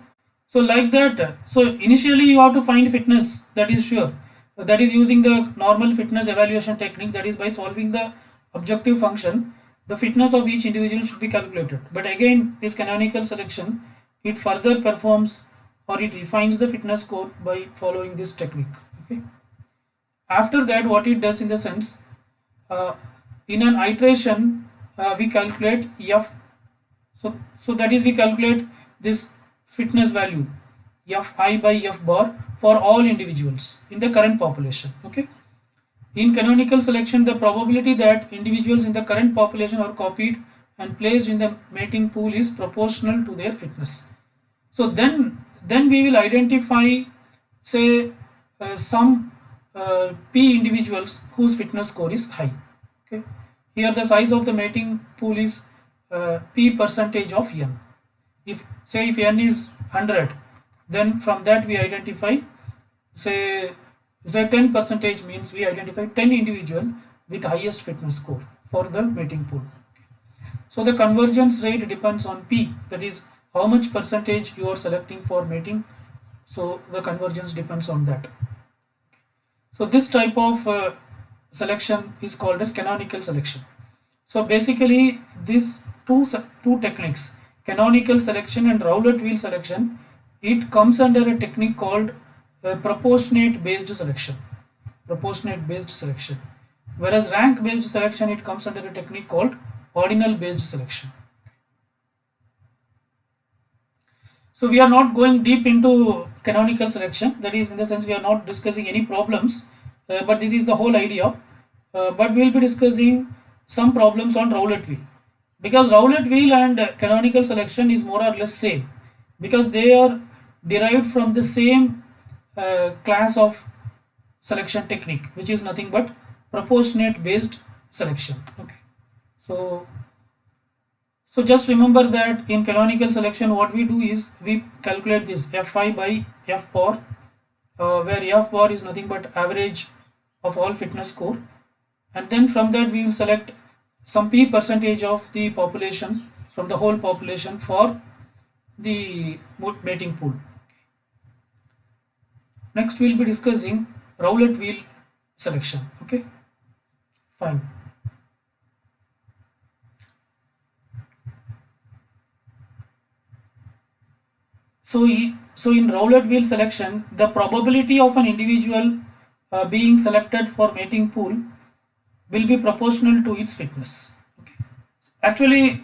[SPEAKER 1] So like that. So initially you have to find fitness. That is sure. That is using the normal fitness evaluation technique. That is by solving the objective function. The fitness of each individual should be calculated. But again, this canonical selection, it further performs or it refines the fitness score by following this technique. Okay. After that, what it does in the sense, in an iteration, we calculate F. So that is we calculate this fitness value Fi by F bar for all individuals in the current population. Okay. In canonical selection, the probability that individuals in the current population are copied and placed in the mating pool is proportional to their fitness. So then we will identify, say, some P individuals whose fitness score is high. Okay. Here the size of the mating pool is P percentage of n. If say if n is 100, then from that we identify, say 10 percentage means we identify 10 individual with highest fitness score for the mating pool. So the convergence rate depends on P, that is how much percentage you are selecting for mating. So the convergence depends on that. So this type of selection is called as canonical selection. So basically these two techniques, canonical selection and Rowlett wheel selection, it comes under a technique called proportionate based selection. Proportionate based selection. Whereas rank based selection, it comes under a technique called ordinal based selection. So we are not going deep into canonical selection, that is in the sense we are not discussing any problems, but this is the whole idea. But we will be discussing some problems on Rowlett wheel, because Rowlett wheel and canonical selection is more or less same, because they are derived from the same class of selection technique, which is nothing but proportionate based selection. Okay. So just remember that in canonical selection, what we do is we calculate this Fi by F bar, where F bar is nothing but average of all fitness score, and then from that we will select some P percentage of the population from the whole population for the mating pool. Next we will be discussing Rowlett wheel selection. Okay, fine. So in Rowlett wheel selection, the probability of an individual being selected for mating pool will be proportional to its fitness. Okay. Actually,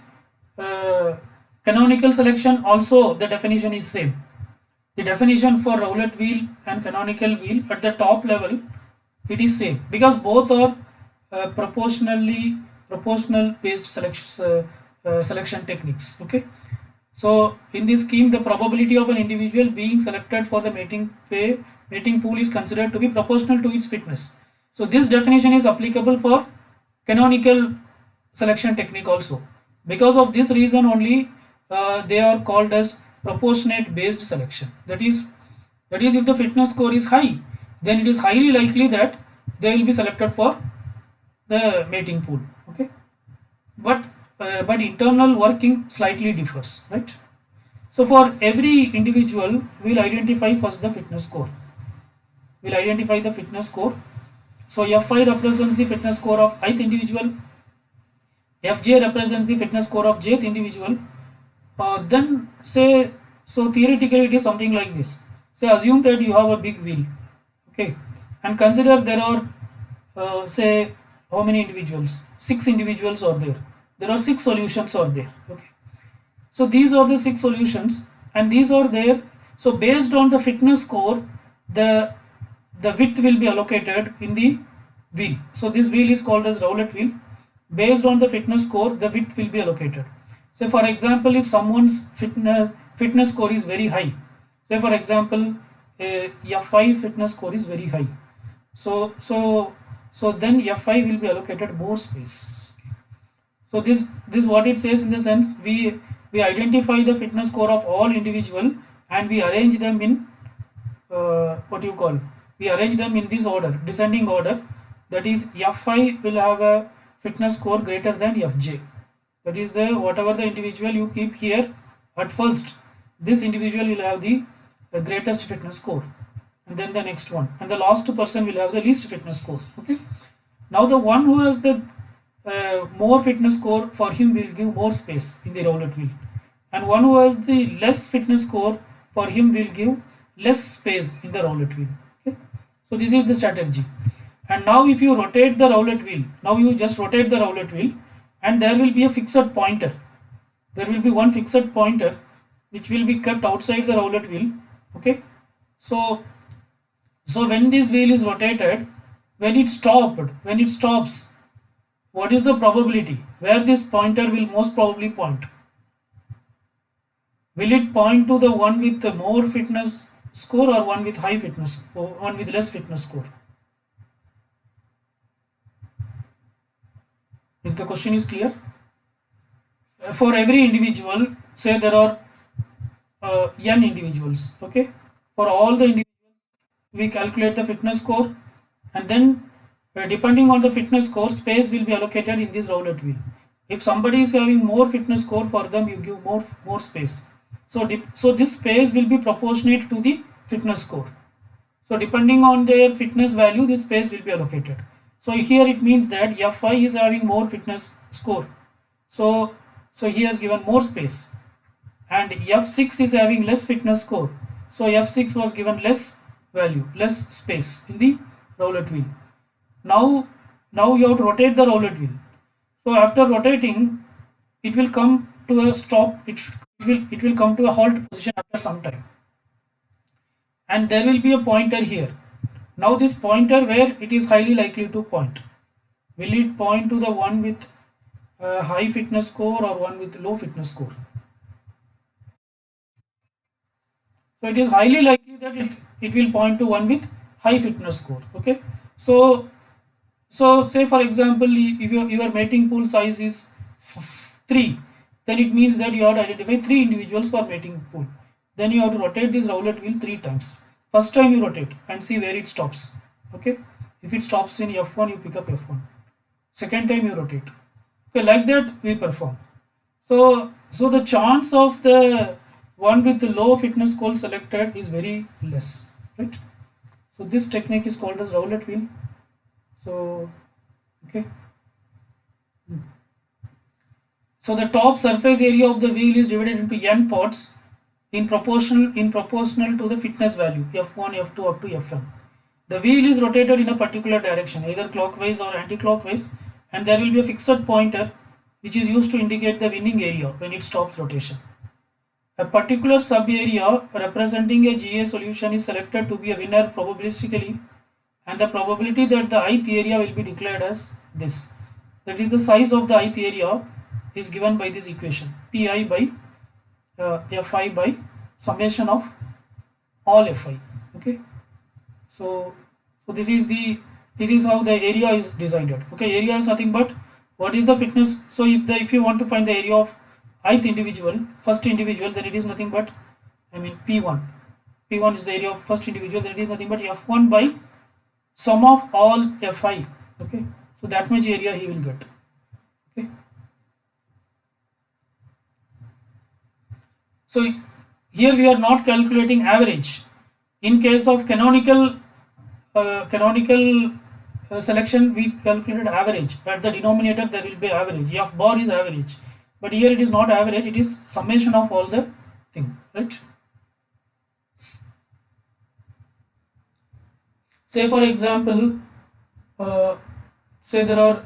[SPEAKER 1] canonical selection also the definition is same. The definition for Rowlett wheel and canonical wheel at the top level, it is same, because both are proportional based selection techniques. Okay. So in this scheme, the probability of an individual being selected for the mating pool is considered to be proportional to its fitness. So this definition is applicable for canonical selection technique also. Because of this reason only, they are called as proportionate based selection. That is if the fitness score is high, then it is highly likely that they will be selected for the mating pool. Okay, but internal working slightly differs, right? So for every individual, we will identify first the fitness score. We will identify the fitness score. So Fi represents the fitness score of ith individual, Fj represents the fitness score of jth individual. Then say, so theoretically it is something like this. Say assume that you have a big wheel, okay, and consider there are say how many individuals? 6 individuals are there. There are 6 solutions are there, okay. So these are the 6 solutions, and these are there. So based on the fitness score, the width will be allocated in the wheel. So this wheel is called as roulette wheel. Based on the fitness score, the width will be allocated. Say for example, if someone's fitness score is very high, say for example, a F5 fitness score is very high. So then F5 will be allocated more space. So this what it says, in the sense we identify the fitness score of all individual and we arrange them in what you call, we arrange them in this order, descending order. That is, F5 will have a fitness score greater than Fj. That is, the whatever the individual you keep here at first, this individual will have the greatest fitness score, and then the next one, and the last person will have the least fitness score, okay. Now the one who has the more fitness score, for him will give more space in the roulette wheel, and one who has the less fitness score, for him will give less space in the roulette wheel, okay. So this is the strategy. And now if you rotate the roulette wheel, now you just rotate the roulette wheel, and there will be a fixed pointer, there will be one fixed pointer which will be kept outside the roulette wheel, okay. So when this wheel is rotated, when it stops, what is the probability where this pointer will most probably point? Will it point to the one with the more fitness score, or one with high fitness, or one with less fitness score? Is the question is clear? For every individual, say there are n individuals, okay. For all the individuals, we calculate the fitness score, and then depending on the fitness score, space will be allocated in this roulette wheel. If somebody is having more fitness score, for them you give more space. So this space will be proportionate to the fitness score. So depending on their fitness value, this space will be allocated. So here it means that F5 is having more fitness score, so he has given more space, and F6 is having less fitness score, so F6 was given less value, less space in the roulette wheel. Now you have to rotate the roulette wheel. So after rotating, it will come to a stop. It will come to a halt position after some time, and there will be a pointer here. Now this pointer, where it is highly likely to point? Will it point to the one with high fitness score or one with low fitness score? So it is highly likely that it will point to one with high fitness score, okay. So say for example, if your mating pool size is 3, then it means that you have to identify 3 individuals for mating pool. Then you have to rotate this roulette wheel 3 times. First time you rotate and see where it stops, okay. If it stops in F1, you pick up F1. Second time you rotate, okay, like that we perform. So the chance of the one with the low fitness score selected is very less, right? So this technique is called as roulette wheel. So okay. So the top surface area of the wheel is divided into n pods in proportional to the fitness value, F1, F2 up to Fm. The wheel is rotated in a particular direction, either clockwise or anti-clockwise, and there will be a fixed pointer which is used to indicate the winning area when it stops rotation. A particular sub-area representing a GA solution is selected to be a winner probabilistically, and the probability that the ith area will be declared as this. That is, the size of the ith area is given by this equation, Pi by Fi by summation of all Fi, okay. So this is how the area is decided, okay. Area is nothing but what is the fitness. So if you want to find the area of ith individual, first individual, then it is nothing but, P1 is the area of first individual, then it is nothing but F1 by sum of all Fi, okay. So that much area he will get, okay. So here we are not calculating average. In case of canonical selection we calculated average. At the denominator there will be average. F bar is average, but here it is not average, it is summation of all the thing, right? Say for example, say there are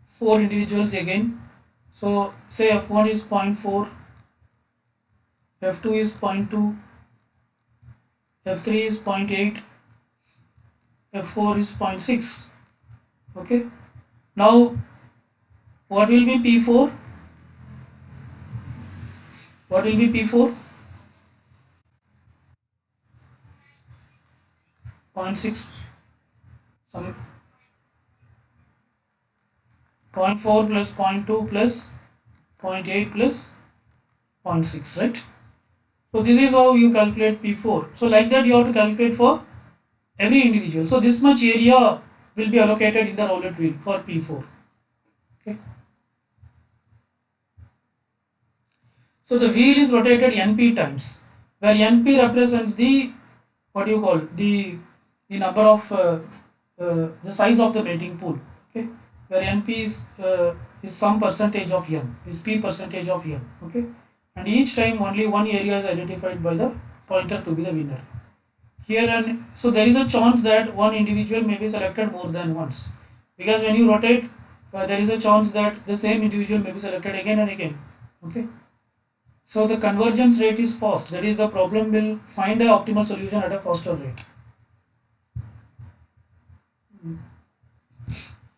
[SPEAKER 1] 4 individuals again. So say F1 is 0.4, F2 is 0.2, F3 is 0.8, F4 is 0.6. Okay. Now what will be P4? What will be P4? 0.6, some 0.4 plus 0.2 plus 0.8 plus 0.6, right? So this is how you calculate P4. So like that you have to calculate for every individual. So this much area will be allocated in the roulette wheel for P4. Okay. So the wheel is rotated NP times, where NP represents the, what do you call, the number of the size of the mating pool. Okay, where NP is some percentage of N, is P percentage of N. Okay, and each time only one area is identified by the pointer to be the winner. Here, and so there is a chance that one individual may be selected more than once, because when you rotate, there is a chance that the same individual may be selected again and again. Okay. So the convergence rate is fast. That is, the problem will find an optimal solution at a faster rate.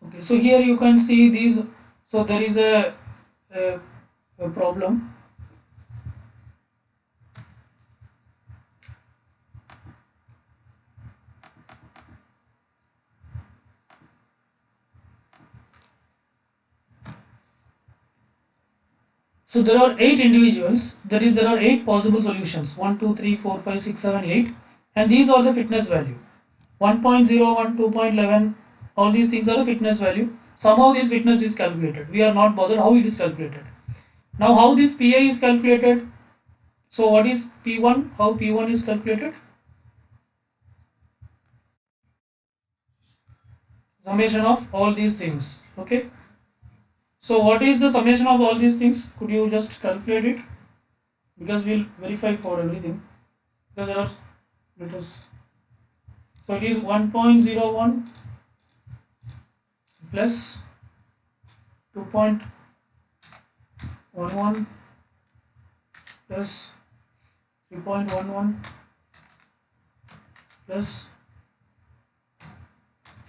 [SPEAKER 1] Okay, so here you can see these. So there is a problem. So there are 8 individuals, that is there are 8 possible solutions, 1, 2, 3, 4, 5, 6, 7, 8, and these are the fitness value. 1.01, 2.11, all these things are the fitness value. Somehow this fitness is calculated. We are not bothered how it is calculated. Now how this PA is calculated? So what is P1? How P1 is calculated? Summation of all these things. Okay. So what is the summation of all these things? Could you just calculate it? Because we'll verify for everything. Because there are letters. So it is 1.01 plus 2.11 plus 3.11 plus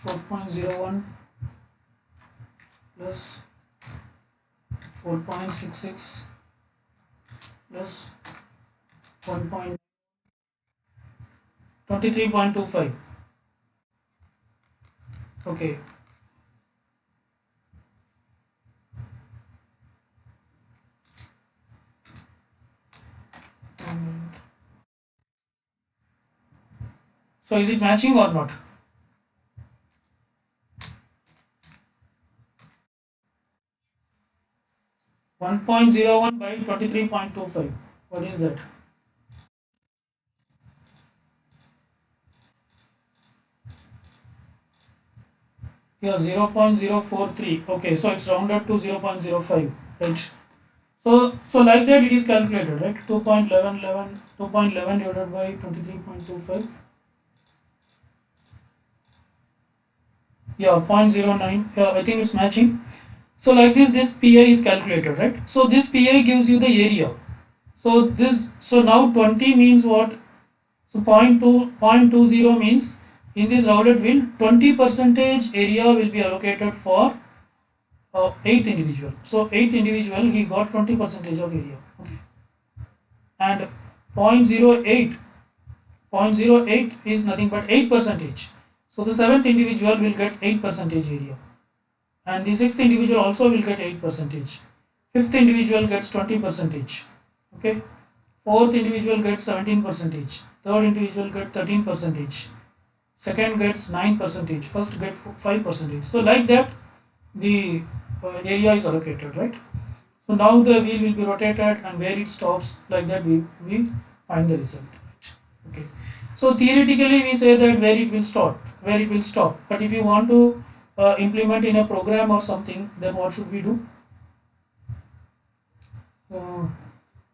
[SPEAKER 1] 4.01 plus 4.66 plus 1.23.25. Okay. So is it matching or not? One 1.01 by 23.25. What is that? Yeah, 0.043. Okay, so it's rounded to 0.05, right? So like that it is calculated, right? 2.11 divided by 23.25. Yeah, 0.09. Yeah, I think it's matching. So like this PA is calculated, right? So this PA gives you the area. So now 20 means what? So 0.20 means in this roulette wheel 20% area will be allocated for 8th individual. So 8th individual he got 20% of area. Okay. And 0.08 is nothing but 8%. So the 7th individual will get 8% area. And the 6th individual also will get 8%. 5th individual gets 20%. Okay. 4th individual gets 17%. 3rd individual gets 13%. Second gets 9%. First gets 5%. So like that the area is allocated, right? So now the wheel will be rotated, and where it stops, like that we find the result. Right? Okay. So theoretically we say that where it will stop. But if you want to implement in a program or something, then what should we do? Uh,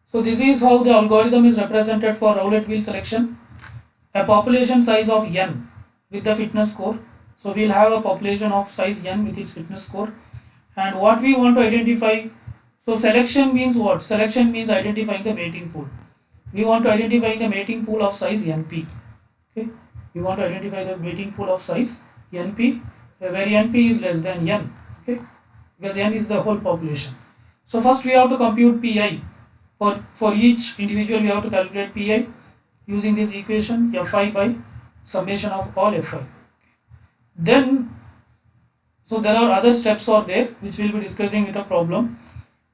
[SPEAKER 1] so this is how the algorithm is represented for roulette wheel selection. A population size of n with the fitness score. So we'll have a population of size n with its fitness score. And what we want to identify, so selection means what? Selection means identifying the mating pool. We want to identify the mating pool of size np. Okay, we want to identify the mating pool of size np, where np is less than n. Okay, because n is the whole population. So first we have to compute pi. For each individual we have to calculate pi using this equation fi by summation of all fi. Then, so there are other steps are there which we'll be discussing with the problem.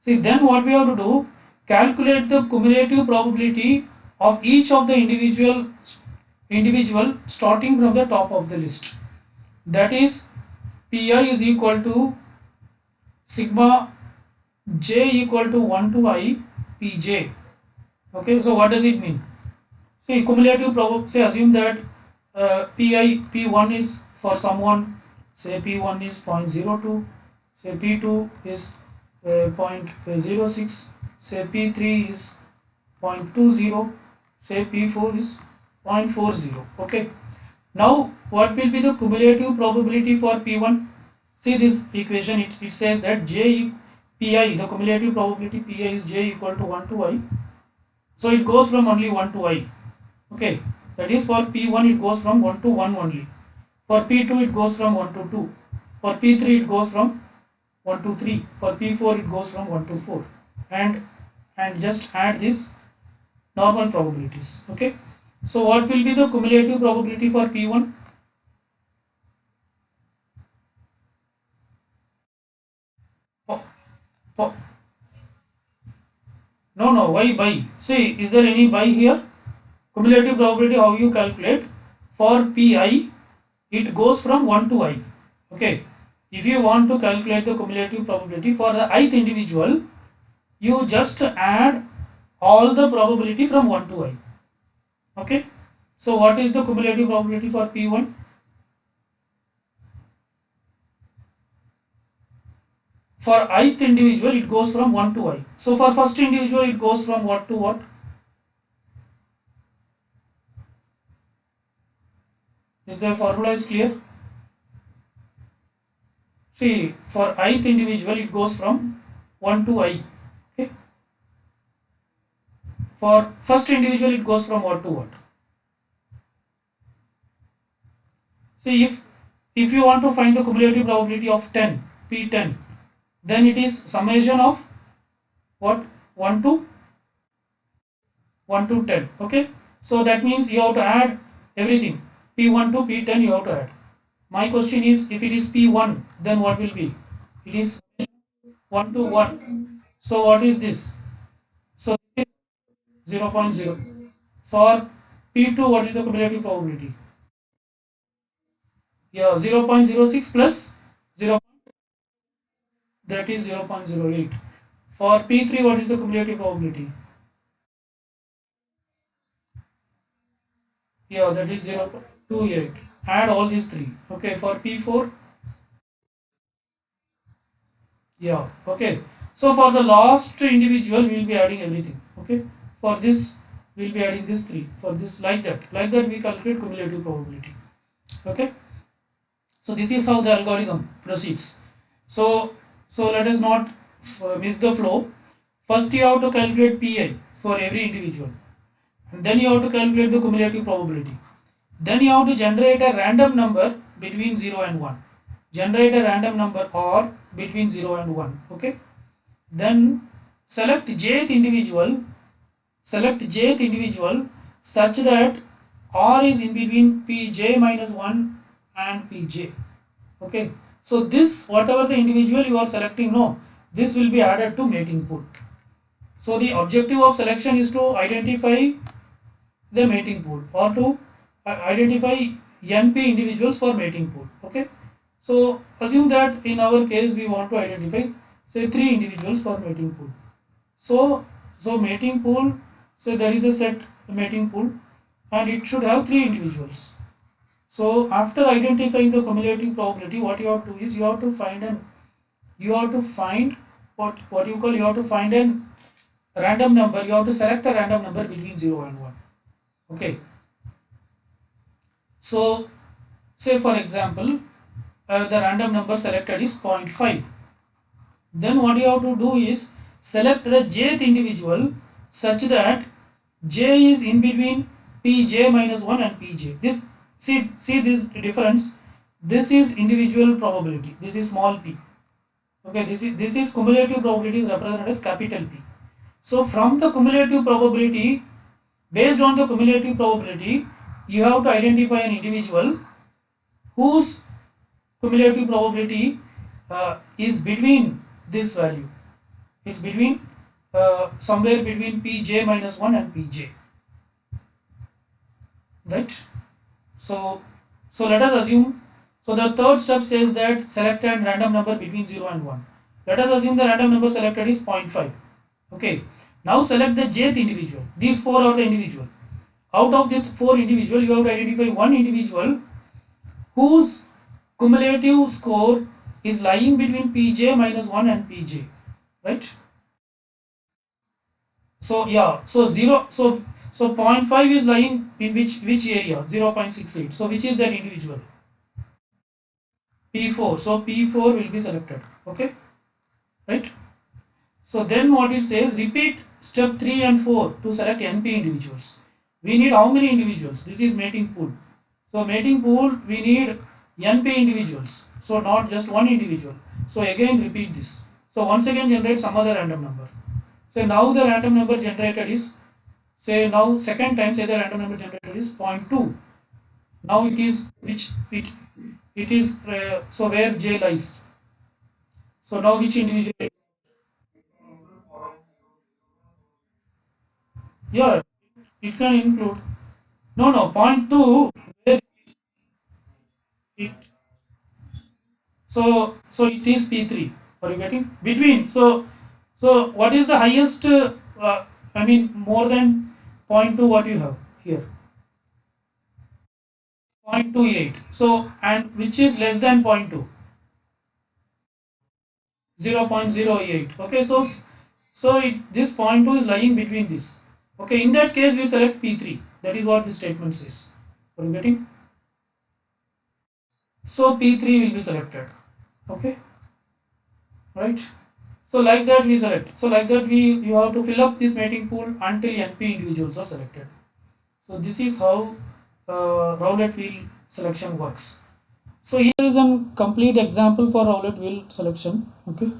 [SPEAKER 1] See, then what we have to do, calculate the cumulative probability of each of the individual starting from the top of the list. That is, pi is equal to sigma j equal to 1 to I pj. Okay, so what does it mean? See, cumulative probability, say assume that p1 is for someone, say p1 is 0.02, say p2 is 0.06, say p3 is 0.20, say p4 is 0.40. Okay, now what will be the cumulative probability for p1? See this equation, it says that pi, the cumulative probability pi is j equal to 1 to I. So it goes from only 1 to I. Okay, that is for p1 it goes from 1 to 1 only. For p2 it goes from 1 to 2. For p3 it goes from 1 to 3. For p4 it goes from 1 to 4. And just add this normal probabilities. Okay, so what will be the cumulative probability for p1? Oh, oh. No, why by? See, is there any by here? Cumulative probability, how you calculate? For pi, it goes from 1 to I. Okay, if you want to calculate the cumulative probability for the ith individual, you just add all the probability from 1 to I. Okay, so what is the cumulative probability for p1? For ith individual it goes from 1 to I. So for first individual it goes from what to what? Is the formula is clear? See, for ith individual it goes from 1 to I. Okay, for first individual it goes from what to what? See, if you want to find the cumulative probability of 10 p10, then it is summation of what? 1 to 10. Okay, so that means you have to add everything, p1 to p10 you have to add. My question is, if it is p1, then what will be? It is 1 to 1. So what is this? So 0.0. For p2, what is the cumulative probability? Yeah, 0.06 plus 0, that is 0.08. For p3, what is the cumulative probability? Yeah, that is 0.28. Add all these three. Okay, for p4, yeah, okay. So for the last individual, we will be adding everything. Okay, for this, we will be adding this 3. For this, like that we calculate cumulative probability. Okay, so this is how the algorithm proceeds. So let us not miss the flow. First you have to calculate pi for every individual, and then you have to calculate the cumulative probability. Then you have to generate a random number between 0 and 1. Generate a random number or between 0 and 1. Okay, then select jth individual such that r is in between pj minus 1 and pj. Okay, so this, whatever the individual you are selecting, no, this will be added to mating pool. So the objective of selection is to identify the mating pool, or to identify np individuals for mating pool. Okay, so assume that in our case we want to identify say 3 individuals for mating pool. So mating pool, so there is a set mating pool and it should have 3 individuals. So after identifying the cumulative probability, what you have to do is you have to find what you call, you have to find a random number. You have to select a random number between 0 and 1. Okay. So say for example, the random number selected is 0.5. Then what you have to do is select the jth individual such that j is in between pj minus 1 and pj. This, see this difference. This is individual probability, this is small p. Okay, this is cumulative probability is represented as capital P. So from the cumulative probability, based on the cumulative probability, you have to identify an individual whose cumulative probability is between this value. It's between somewhere between pj minus 1 and pj, right? So let us assume, so the third step says that select a random number between 0 and 1. Let us assume the random number selected is 0.5. Okay, now select the jth individual. These four are the individual. Out of these four individual, you have to identify one individual whose cumulative score is lying between pj minus 1 and pj, right? So yeah, so 0, so 0.5 is lying in which area? 0.68. So which is that individual? P4. So P4 will be selected. Okay, right? So then what it says, repeat step 3 and 4 to select NP individuals. We need how many individuals? This is mating pool. So mating pool, we need NP individuals. So not just one individual. So again repeat this. So once again generate some other random number. So now the random number generated is, say now second time, say the random number generated is 0.2. Now it is it is so where j lies. So now which individual? Yeah, it can include, no 0.2 where it, so it is P3. Are you getting between? So what is the highest? I mean more than 0.2. What you have here? 0.28. So and which is less than 0.2? 0.08. Okay, this 0.2 is lying between this. Okay, in that case we select P3. That is what this statement says. Are you getting? So P3 will be selected. Okay, right? So like that we select. So like that you have to fill up this mating pool until NP individuals are selected. So this is how roulette wheel selection works. So here is a complete example for roulette wheel selection. Okay,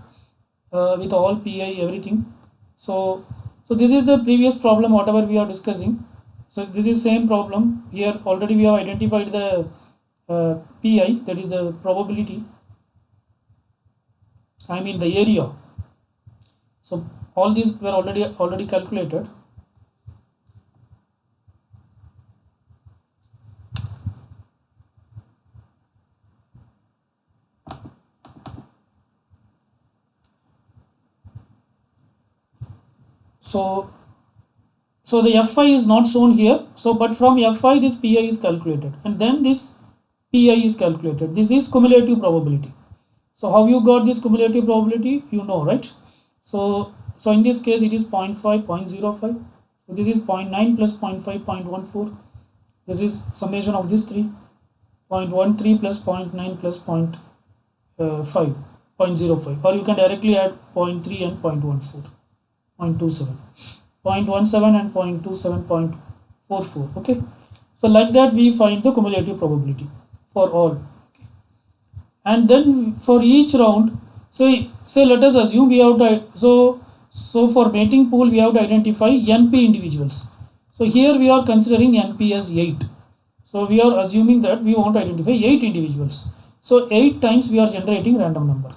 [SPEAKER 1] with all PI everything. So this is the previous problem whatever we are discussing. So this is same problem here. Already we have identified the PI, that is the probability, I mean the area. So all these were already calculated. So the Fi is not shown here. So but from Fi this Pi is calculated, and then this Pi is calculated. This is cumulative probability. So how you got this cumulative probability? You know, right? So in this case it is 0.5, 0.05. So this is 0.9 plus 0.5, 0.14. This is summation of these three. 0.13 plus 0.9 plus 0.5, 0.05. Or you can directly add 0.3 and 0.14, 0.27. 0.17 and 0.27, 0.44. Okay, so like that we find the cumulative probability for all. Okay. And then for each round, say let us assume we have to, so for mating pool we have to identify NP individuals. So here we are considering NP as 8. So we are assuming that we want to identify 8 individuals. So 8 times we are generating random number.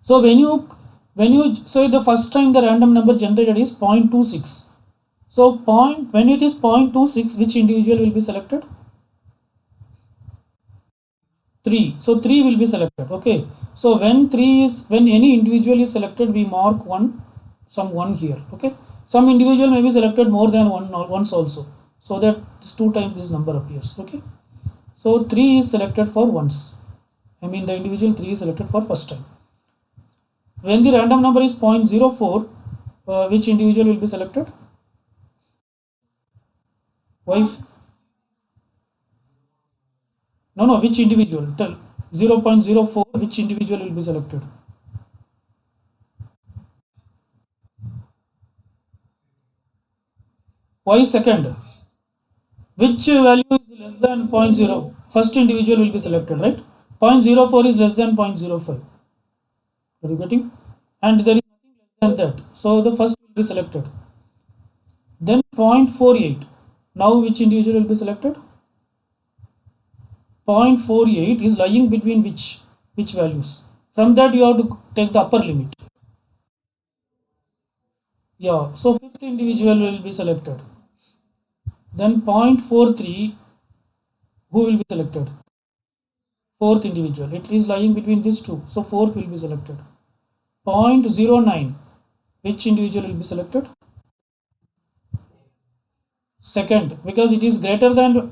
[SPEAKER 1] So when you say the first time the random number generated is 0.26. So when it is 0.26, which individual will be selected? 3. So 3 will be selected. Okay. So when any individual is selected, we mark some 1 here. Okay. Some individual may be selected more than once also, so that 2 times this number appears. Okay. So 3 is selected for once. I mean the individual 3 is selected for first time. When the random number is 0.04, which individual will be selected? Why? No, which individual? Tell. 0.04, which individual will be selected? Why second? Which value is less than 0.0? First individual will be selected, right? 0.04 is less than 0.05. Are you getting? And there is nothing less than that. So the first will be selected. Then 0.48. Now which individual will be selected? 0.48 is lying between which values? From that you have to take the upper limit. Yeah, so fifth individual will be selected. Then 0.43, who will be selected? Fourth individual. It is lying between these two. So fourth will be selected. 0.09, which individual will be selected? Second, because it is greater than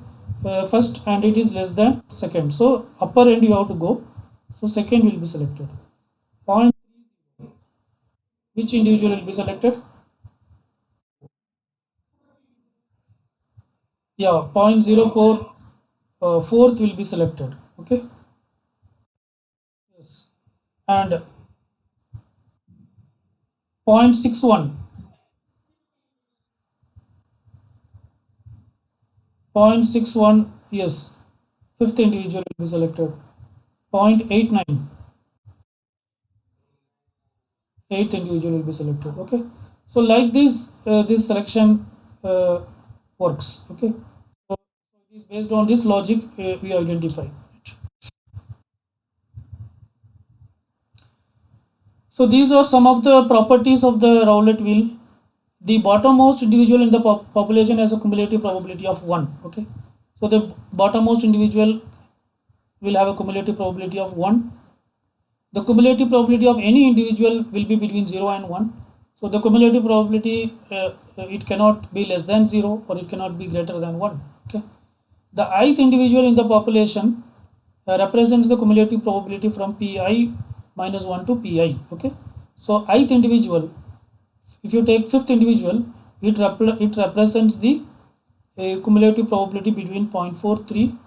[SPEAKER 1] first and it is less than second. So upper end you have to go. So second will be selected. Point, which individual will be selected? Yeah, 0.04, fourth will be selected. Okay. Yes. And 0.61, 0.61, yes, fifth individual will be selected. 0.89, eighth individual will be selected. Okay. So like this selection works. Okay. So it is based on this logic we identify. So these are some of the properties of the roulette wheel. The bottommost individual in the population has a cumulative probability of 1. Okay. So the bottommost individual will have a cumulative probability of 1. The cumulative probability of any individual will be between 0 and 1. So the cumulative probability, it cannot be less than 0 or it cannot be greater than 1. Okay. The ith individual in the population represents the cumulative probability from pi minus 1 to pi. Okay. So ith individual, if you take fifth individual, it represents the cumulative probability between 0.43,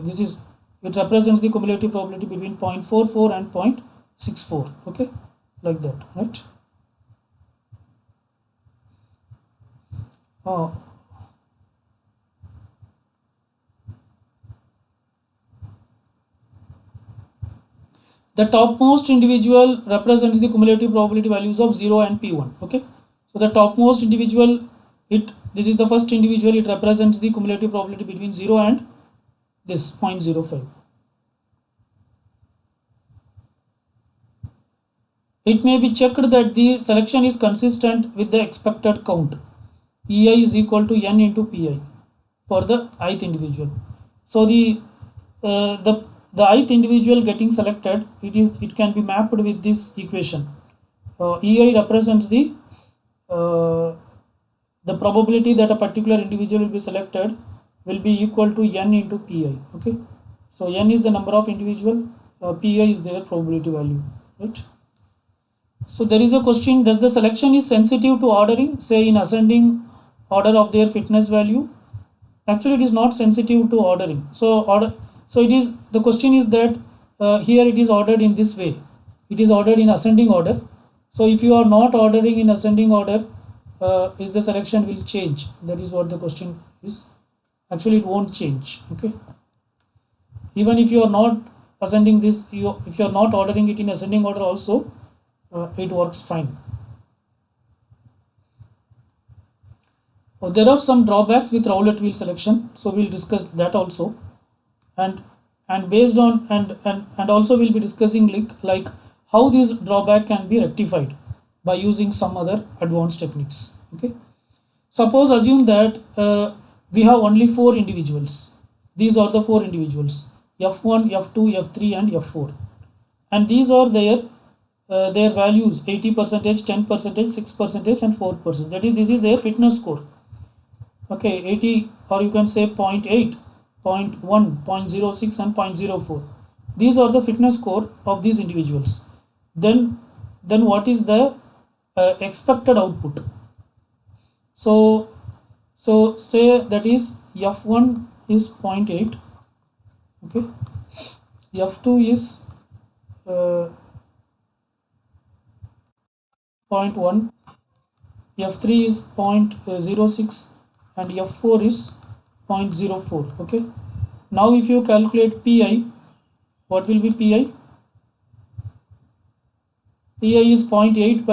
[SPEAKER 1] this is, it represents the cumulative probability between 0.44 and 0.64. Okay, like that, right? The topmost individual represents the cumulative probability values of 0 and p1. Okay, so the topmost individual, this is the first individual, it represents the cumulative probability between 0 and this 0.05. It may be checked that the selection is consistent with the expected count. EI is equal to n into pi for the ith individual. So the ith individual getting selected, it can be mapped with this equation. EI represents the probability that a particular individual will be selected will be equal to n into pi. Okay, so n is the number of individual, pi is their probability value, right? So there is a question: does the selection is sensitive to ordering, say in ascending order of their fitness value? Actually, it is not sensitive to ordering. So it is, the question is that here it is ordered in this way. It is ordered in ascending order. So if you are not ordering in ascending order, is the selection will change? That is what the question is. Actually, it won't change. Okay. Even if you are not ascending this, if you are not ordering it in ascending order also, it works fine. There are some drawbacks with roulette wheel selection, so we'll discuss that also, and based on and also we'll be discussing like how this drawback can be rectified by using some other advanced techniques. Okay, suppose assume that we have only 4 individuals. These are the 4 individuals: f1, f2, f3 and f4, and these are their values: 80%, 10%, 6% and 4%. That is, this is their fitness score. Okay, 80, or you can say 0.8, 0.1, 0.06 and 0.04. These are the fitness score of these individuals. Then what is the expected output? So say that is F1 is 0.8, okay, F2 is 0.1, F3 is 0.06 and F4 is 0.04. Okay, now if you calculate pi, what will be pi? Pi is 0.8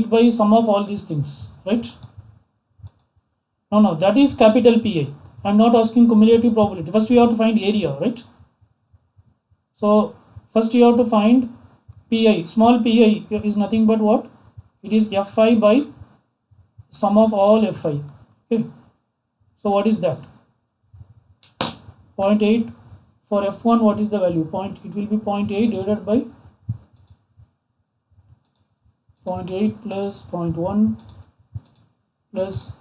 [SPEAKER 1] by sum of all these things, right? No, that is capital Pi. I am not asking cumulative probability. First we have to find area, right? So first you have to find Pi. Small pi is nothing but what? It is Fi by sum of all Fi. Okay. So what is that? 0.8 for F1. What is the value? It will be 0.8 divided by 0.8 plus 0.1 plus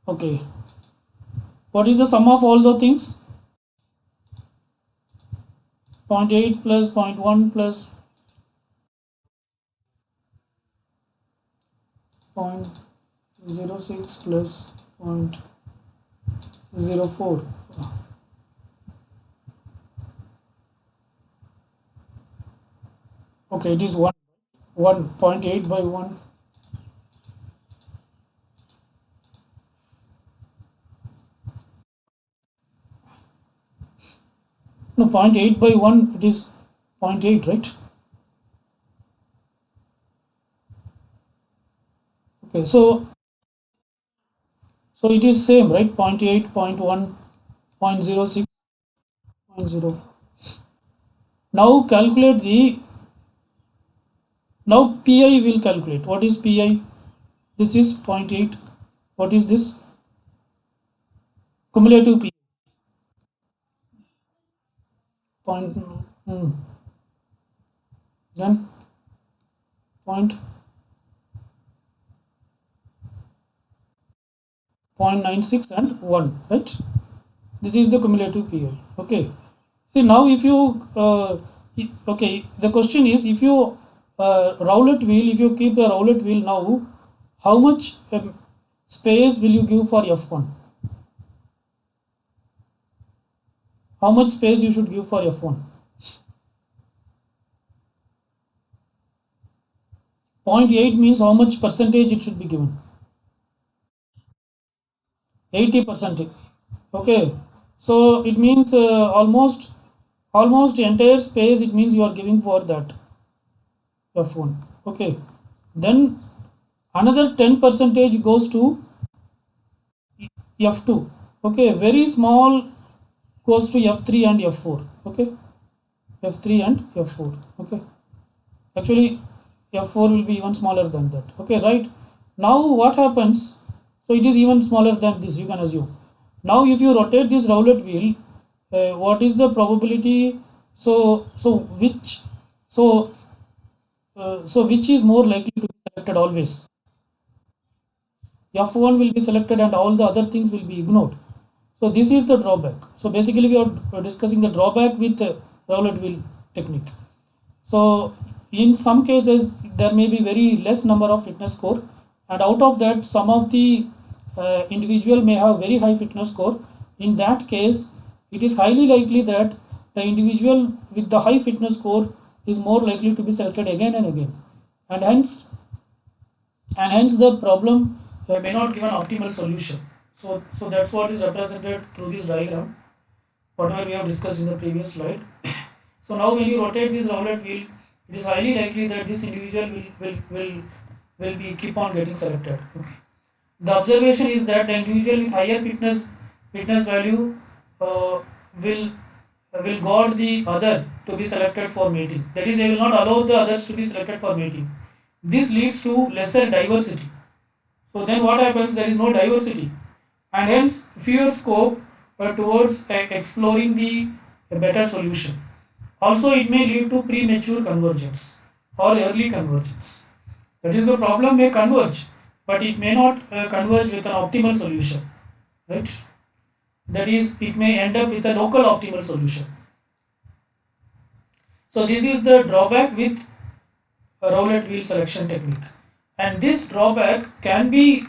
[SPEAKER 1] okay. What is the sum of all the things? 0.8 plus 0.1 plus 0.06 plus 0.04. Okay, it is 1.8 by 1. No, 0.8 by 1, it is 0.8, right? Okay, so it is same, right? 0.8, 0.1, 0.06, 0.0. Now calculate now pi will calculate. What is pi? This is 0.8. What is this? Cumulative pi. Then point 0.96 and 1, right? This is the cumulative pi. Okay. See, now if you okay, the question is, if you roulette wheel, if you keep a roulette wheel now, how much space will you give for F1? How much space you should give for F1? 0.8 means how much percentage it should be given? 80%. Okay, so it means almost entire space, it means you are giving for that F1. Okay, then another 10% goes to F2. Okay, very small goes to F3 and F4. Okay, F3 and F4. Okay, actually F4 will be even smaller than that. Okay, right? Now what happens? So it is even smaller than this, you can assume. Now if you rotate this roulette wheel, what is the probability? So which is more likely to be selected always? F1 will be selected and all the other things will be ignored. So this is the drawback. So basically we are discussing the drawback with roulette wheel technique. So in some cases there may be very less number of fitness score, and out of that some of the individual may have very high fitness score. In that case, it is highly likely that the individual with the high fitness score is more likely to be selected again and again, and hence the problem may not give an optimal solution. So that's what is represented through this diagram, whatever we have discussed in the previous slide. So now when you rotate this roulette wheel, it is highly likely that this individual will be keep on getting selected. Okay. The observation is that the individual with higher fitness value will guard the other to be selected for mating. That is, they will not allow the others to be selected for mating. This leads to lesser diversity. So then what happens? There is no diversity, and hence fewer scope towards exploring the better solution. Also, it may lead to premature convergence or early convergence. That is, the problem may converge, but it may not converge with an optimal solution, right? That is, it may end up with a local optimal solution. So this is the drawback with a roulette wheel selection technique, and this drawback can be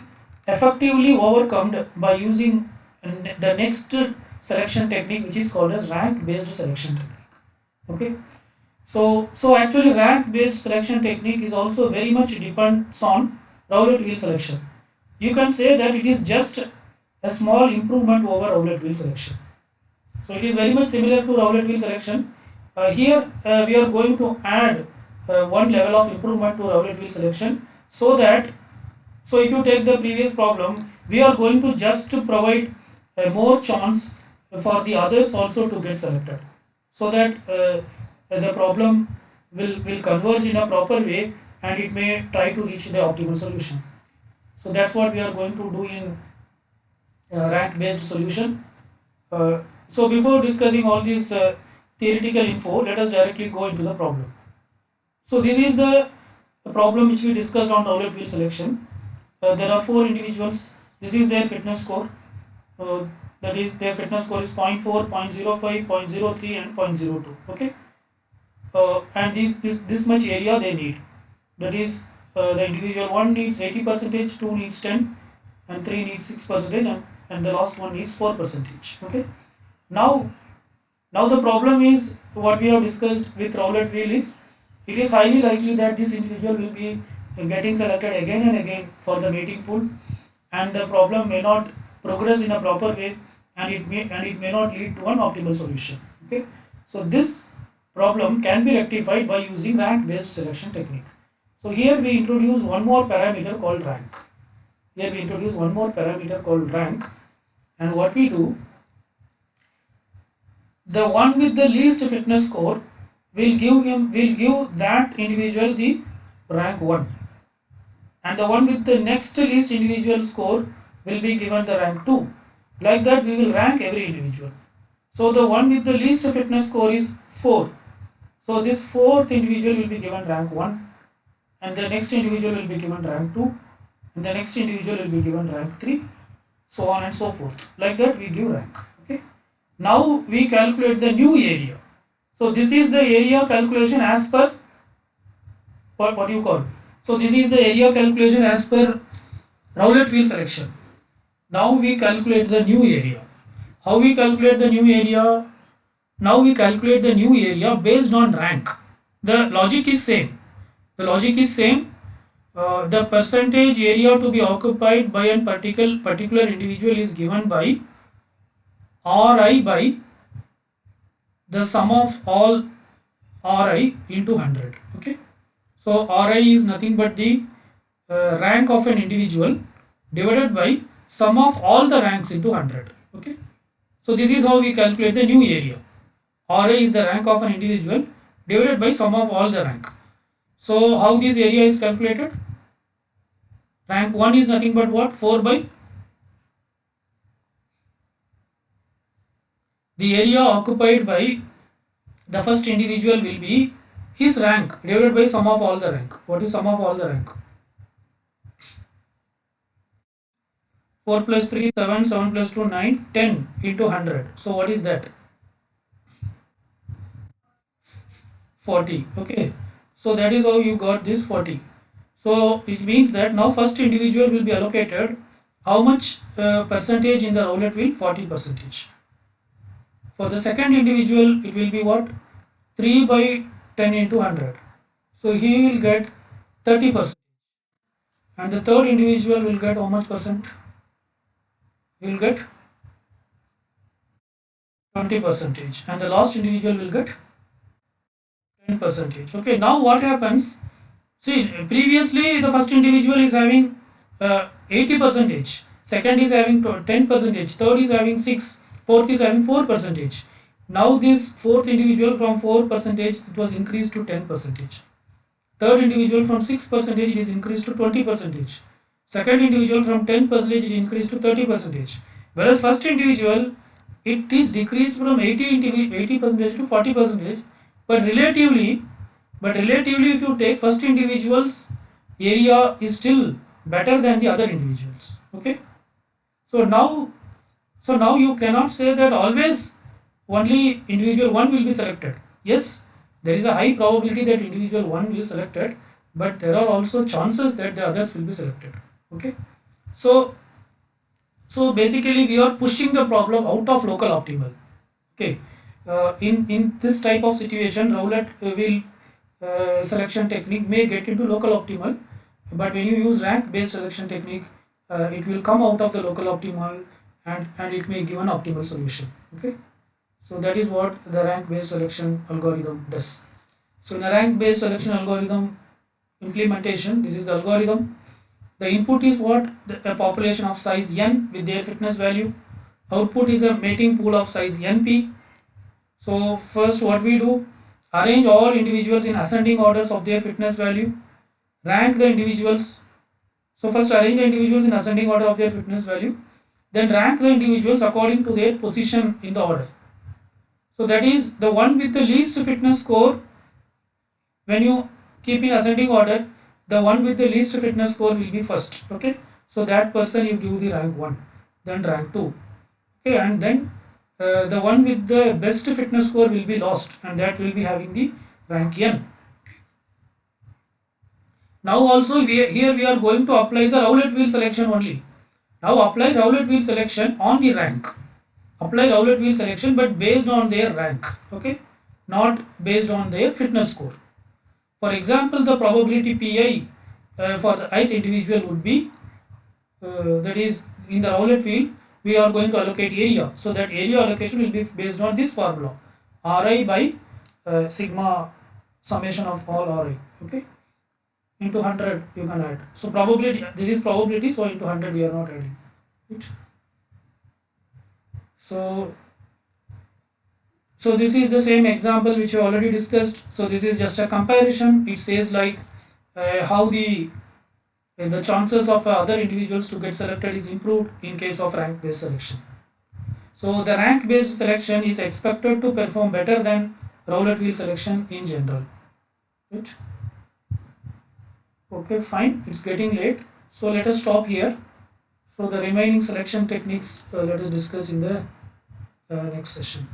[SPEAKER 1] effectively overcome by using the next selection technique, which is called as rank based selection technique. Okay, so actually rank based selection technique is also very much depends on roulette wheel selection. You can say that it is just a small improvement over roulette wheel selection. So it is very much similar to roulette wheel selection. Here we are going to add one level of improvement to roulette wheel selection, so that, so if you take the previous problem, we are going to just to provide more chance for the others also to get selected, so that the problem will converge in a proper way and it may try to reach the optimal solution. So that's what we are going to do in rank based solution. So before discussing all this theoretical info, let us directly go into the problem. So this is the problem which we discussed on roulette wheel selection. There are 4 individuals. This is their fitness score. That is, their fitness score is 0.4, 0.05, 0.03 and 0.02. Okay. And this much area they need. That is, the individual 1 needs 80%, 2 needs 10, and 3 needs 6%, and the last one needs 4%. Okay. Now the problem is what we have discussed with roulette wheel is, it is highly likely that this individual will be getting selected again and again for the mating pool, and the problem may not progress in a proper way, and it may not lead to an optimal solution. Okay, so this problem can be rectified by using rank based selection technique. So here we introduce one more parameter called rank. And what we do, the one with the least fitness score will give that individual the rank 1, and the one with the next least individual score will be given the rank 2. Like that we will rank every individual. So the one with the least fitness score is 4. So this 4th individual will be given rank 1, and the next individual will be given rank 2, and the next individual will be given rank 3, so on and so forth. Like that we give rank. Okay. Now we calculate the new area. So this is the area calculation as per what you call. So this is the area calculation as per roulette wheel selection. Now we calculate the new area. How we calculate the new area? Now we calculate the new area based on rank. The logic is same. The percentage area to be occupied by a particular individual is given by Ri by the sum of all Ri into 100. Okay. So Ri is nothing but the rank of an individual divided by sum of all the ranks into 100. Okay. So this is how we calculate the new area. Ri is the rank of an individual divided by sum of all the rank. So how this area is calculated? Rank 1 is nothing but what? 4 by the area occupied by the first individual will be his rank divided by sum of all the rank. What is sum of all the rank? 4 plus 3, 7, 7 plus 2, 9, 10 into 100. So what is that? 40. Okay. So that is how you got this 40. So it means that now first individual will be allocated how much percentage in the roulette wheel? 40%. For the second individual, it will be what? 3 by 10 into 100. So he will get 30%. And the third individual will get how much percent? He will get 20%. And the last individual will get 10%. Okay, now what happens? See, previously the first individual is having 80%, second is having 10%, third is having 6, fourth is having 4%. Now this fourth individual from 4% it was increased to 10%. Third individual from 6% it is increased to 20%. Second individual from 10% it increased to 30%. Whereas first individual it is decreased from 80% to 40%. But relatively, if you take first individual's area is still better than the other individuals. Okay, so now you cannot say that always only individual 1 will be selected. Yes, there is a high probability that individual 1 is selected, but there are also chances that the others will be selected. Okay, so basically we are pushing the problem out of local optimal. Okay, in this type of situation, Rowlett will selection technique may get into local optimal, but when you use rank based selection technique, it will come out of the local optimal, and it may give an optimal solution. Okay, so that is what the rank based selection algorithm does. So in a rank based selection algorithm implementation, this is the algorithm. The input is what? A population of size n with their fitness value. Output is a mating pool of size np. So first what we do, arrange all individuals in ascending orders of their fitness value, rank the individuals. So first arrange the individuals in ascending order of their fitness value, then rank the individuals according to their position in the order. So that is the one with the least fitness score. When you keep in ascending order, the one with the least fitness score will be first. Okay, so that person you give the rank 1, then rank 2. Okay, and then the one with the best fitness score will be lost, and that will be having the rank n. Now also here we are going to apply the Rowlett wheel selection only. Now apply Rowlett wheel selection on the rank. Apply Rowlett wheel selection, but based on their rank. Okay, not based on their fitness score. For example, the probability pi for the ith individual would be that is in the Rowlett wheel we are going to allocate area. So that area allocation will be based on this formula, Ri by sigma summation of all Ri. Okay, into 100 you can add. So probability, this is probability, so into 100 we are not adding. Right? So this is the same example which we already discussed. So this is just a comparison. It says like how the chances of other individuals to get selected is improved in case of rank based selection. So the rank based selection is expected to perform better than Rowlett wheel selection in general. Right? Okay, fine, it's getting late, so let us stop here. So the remaining selection techniques let us discuss in the next session.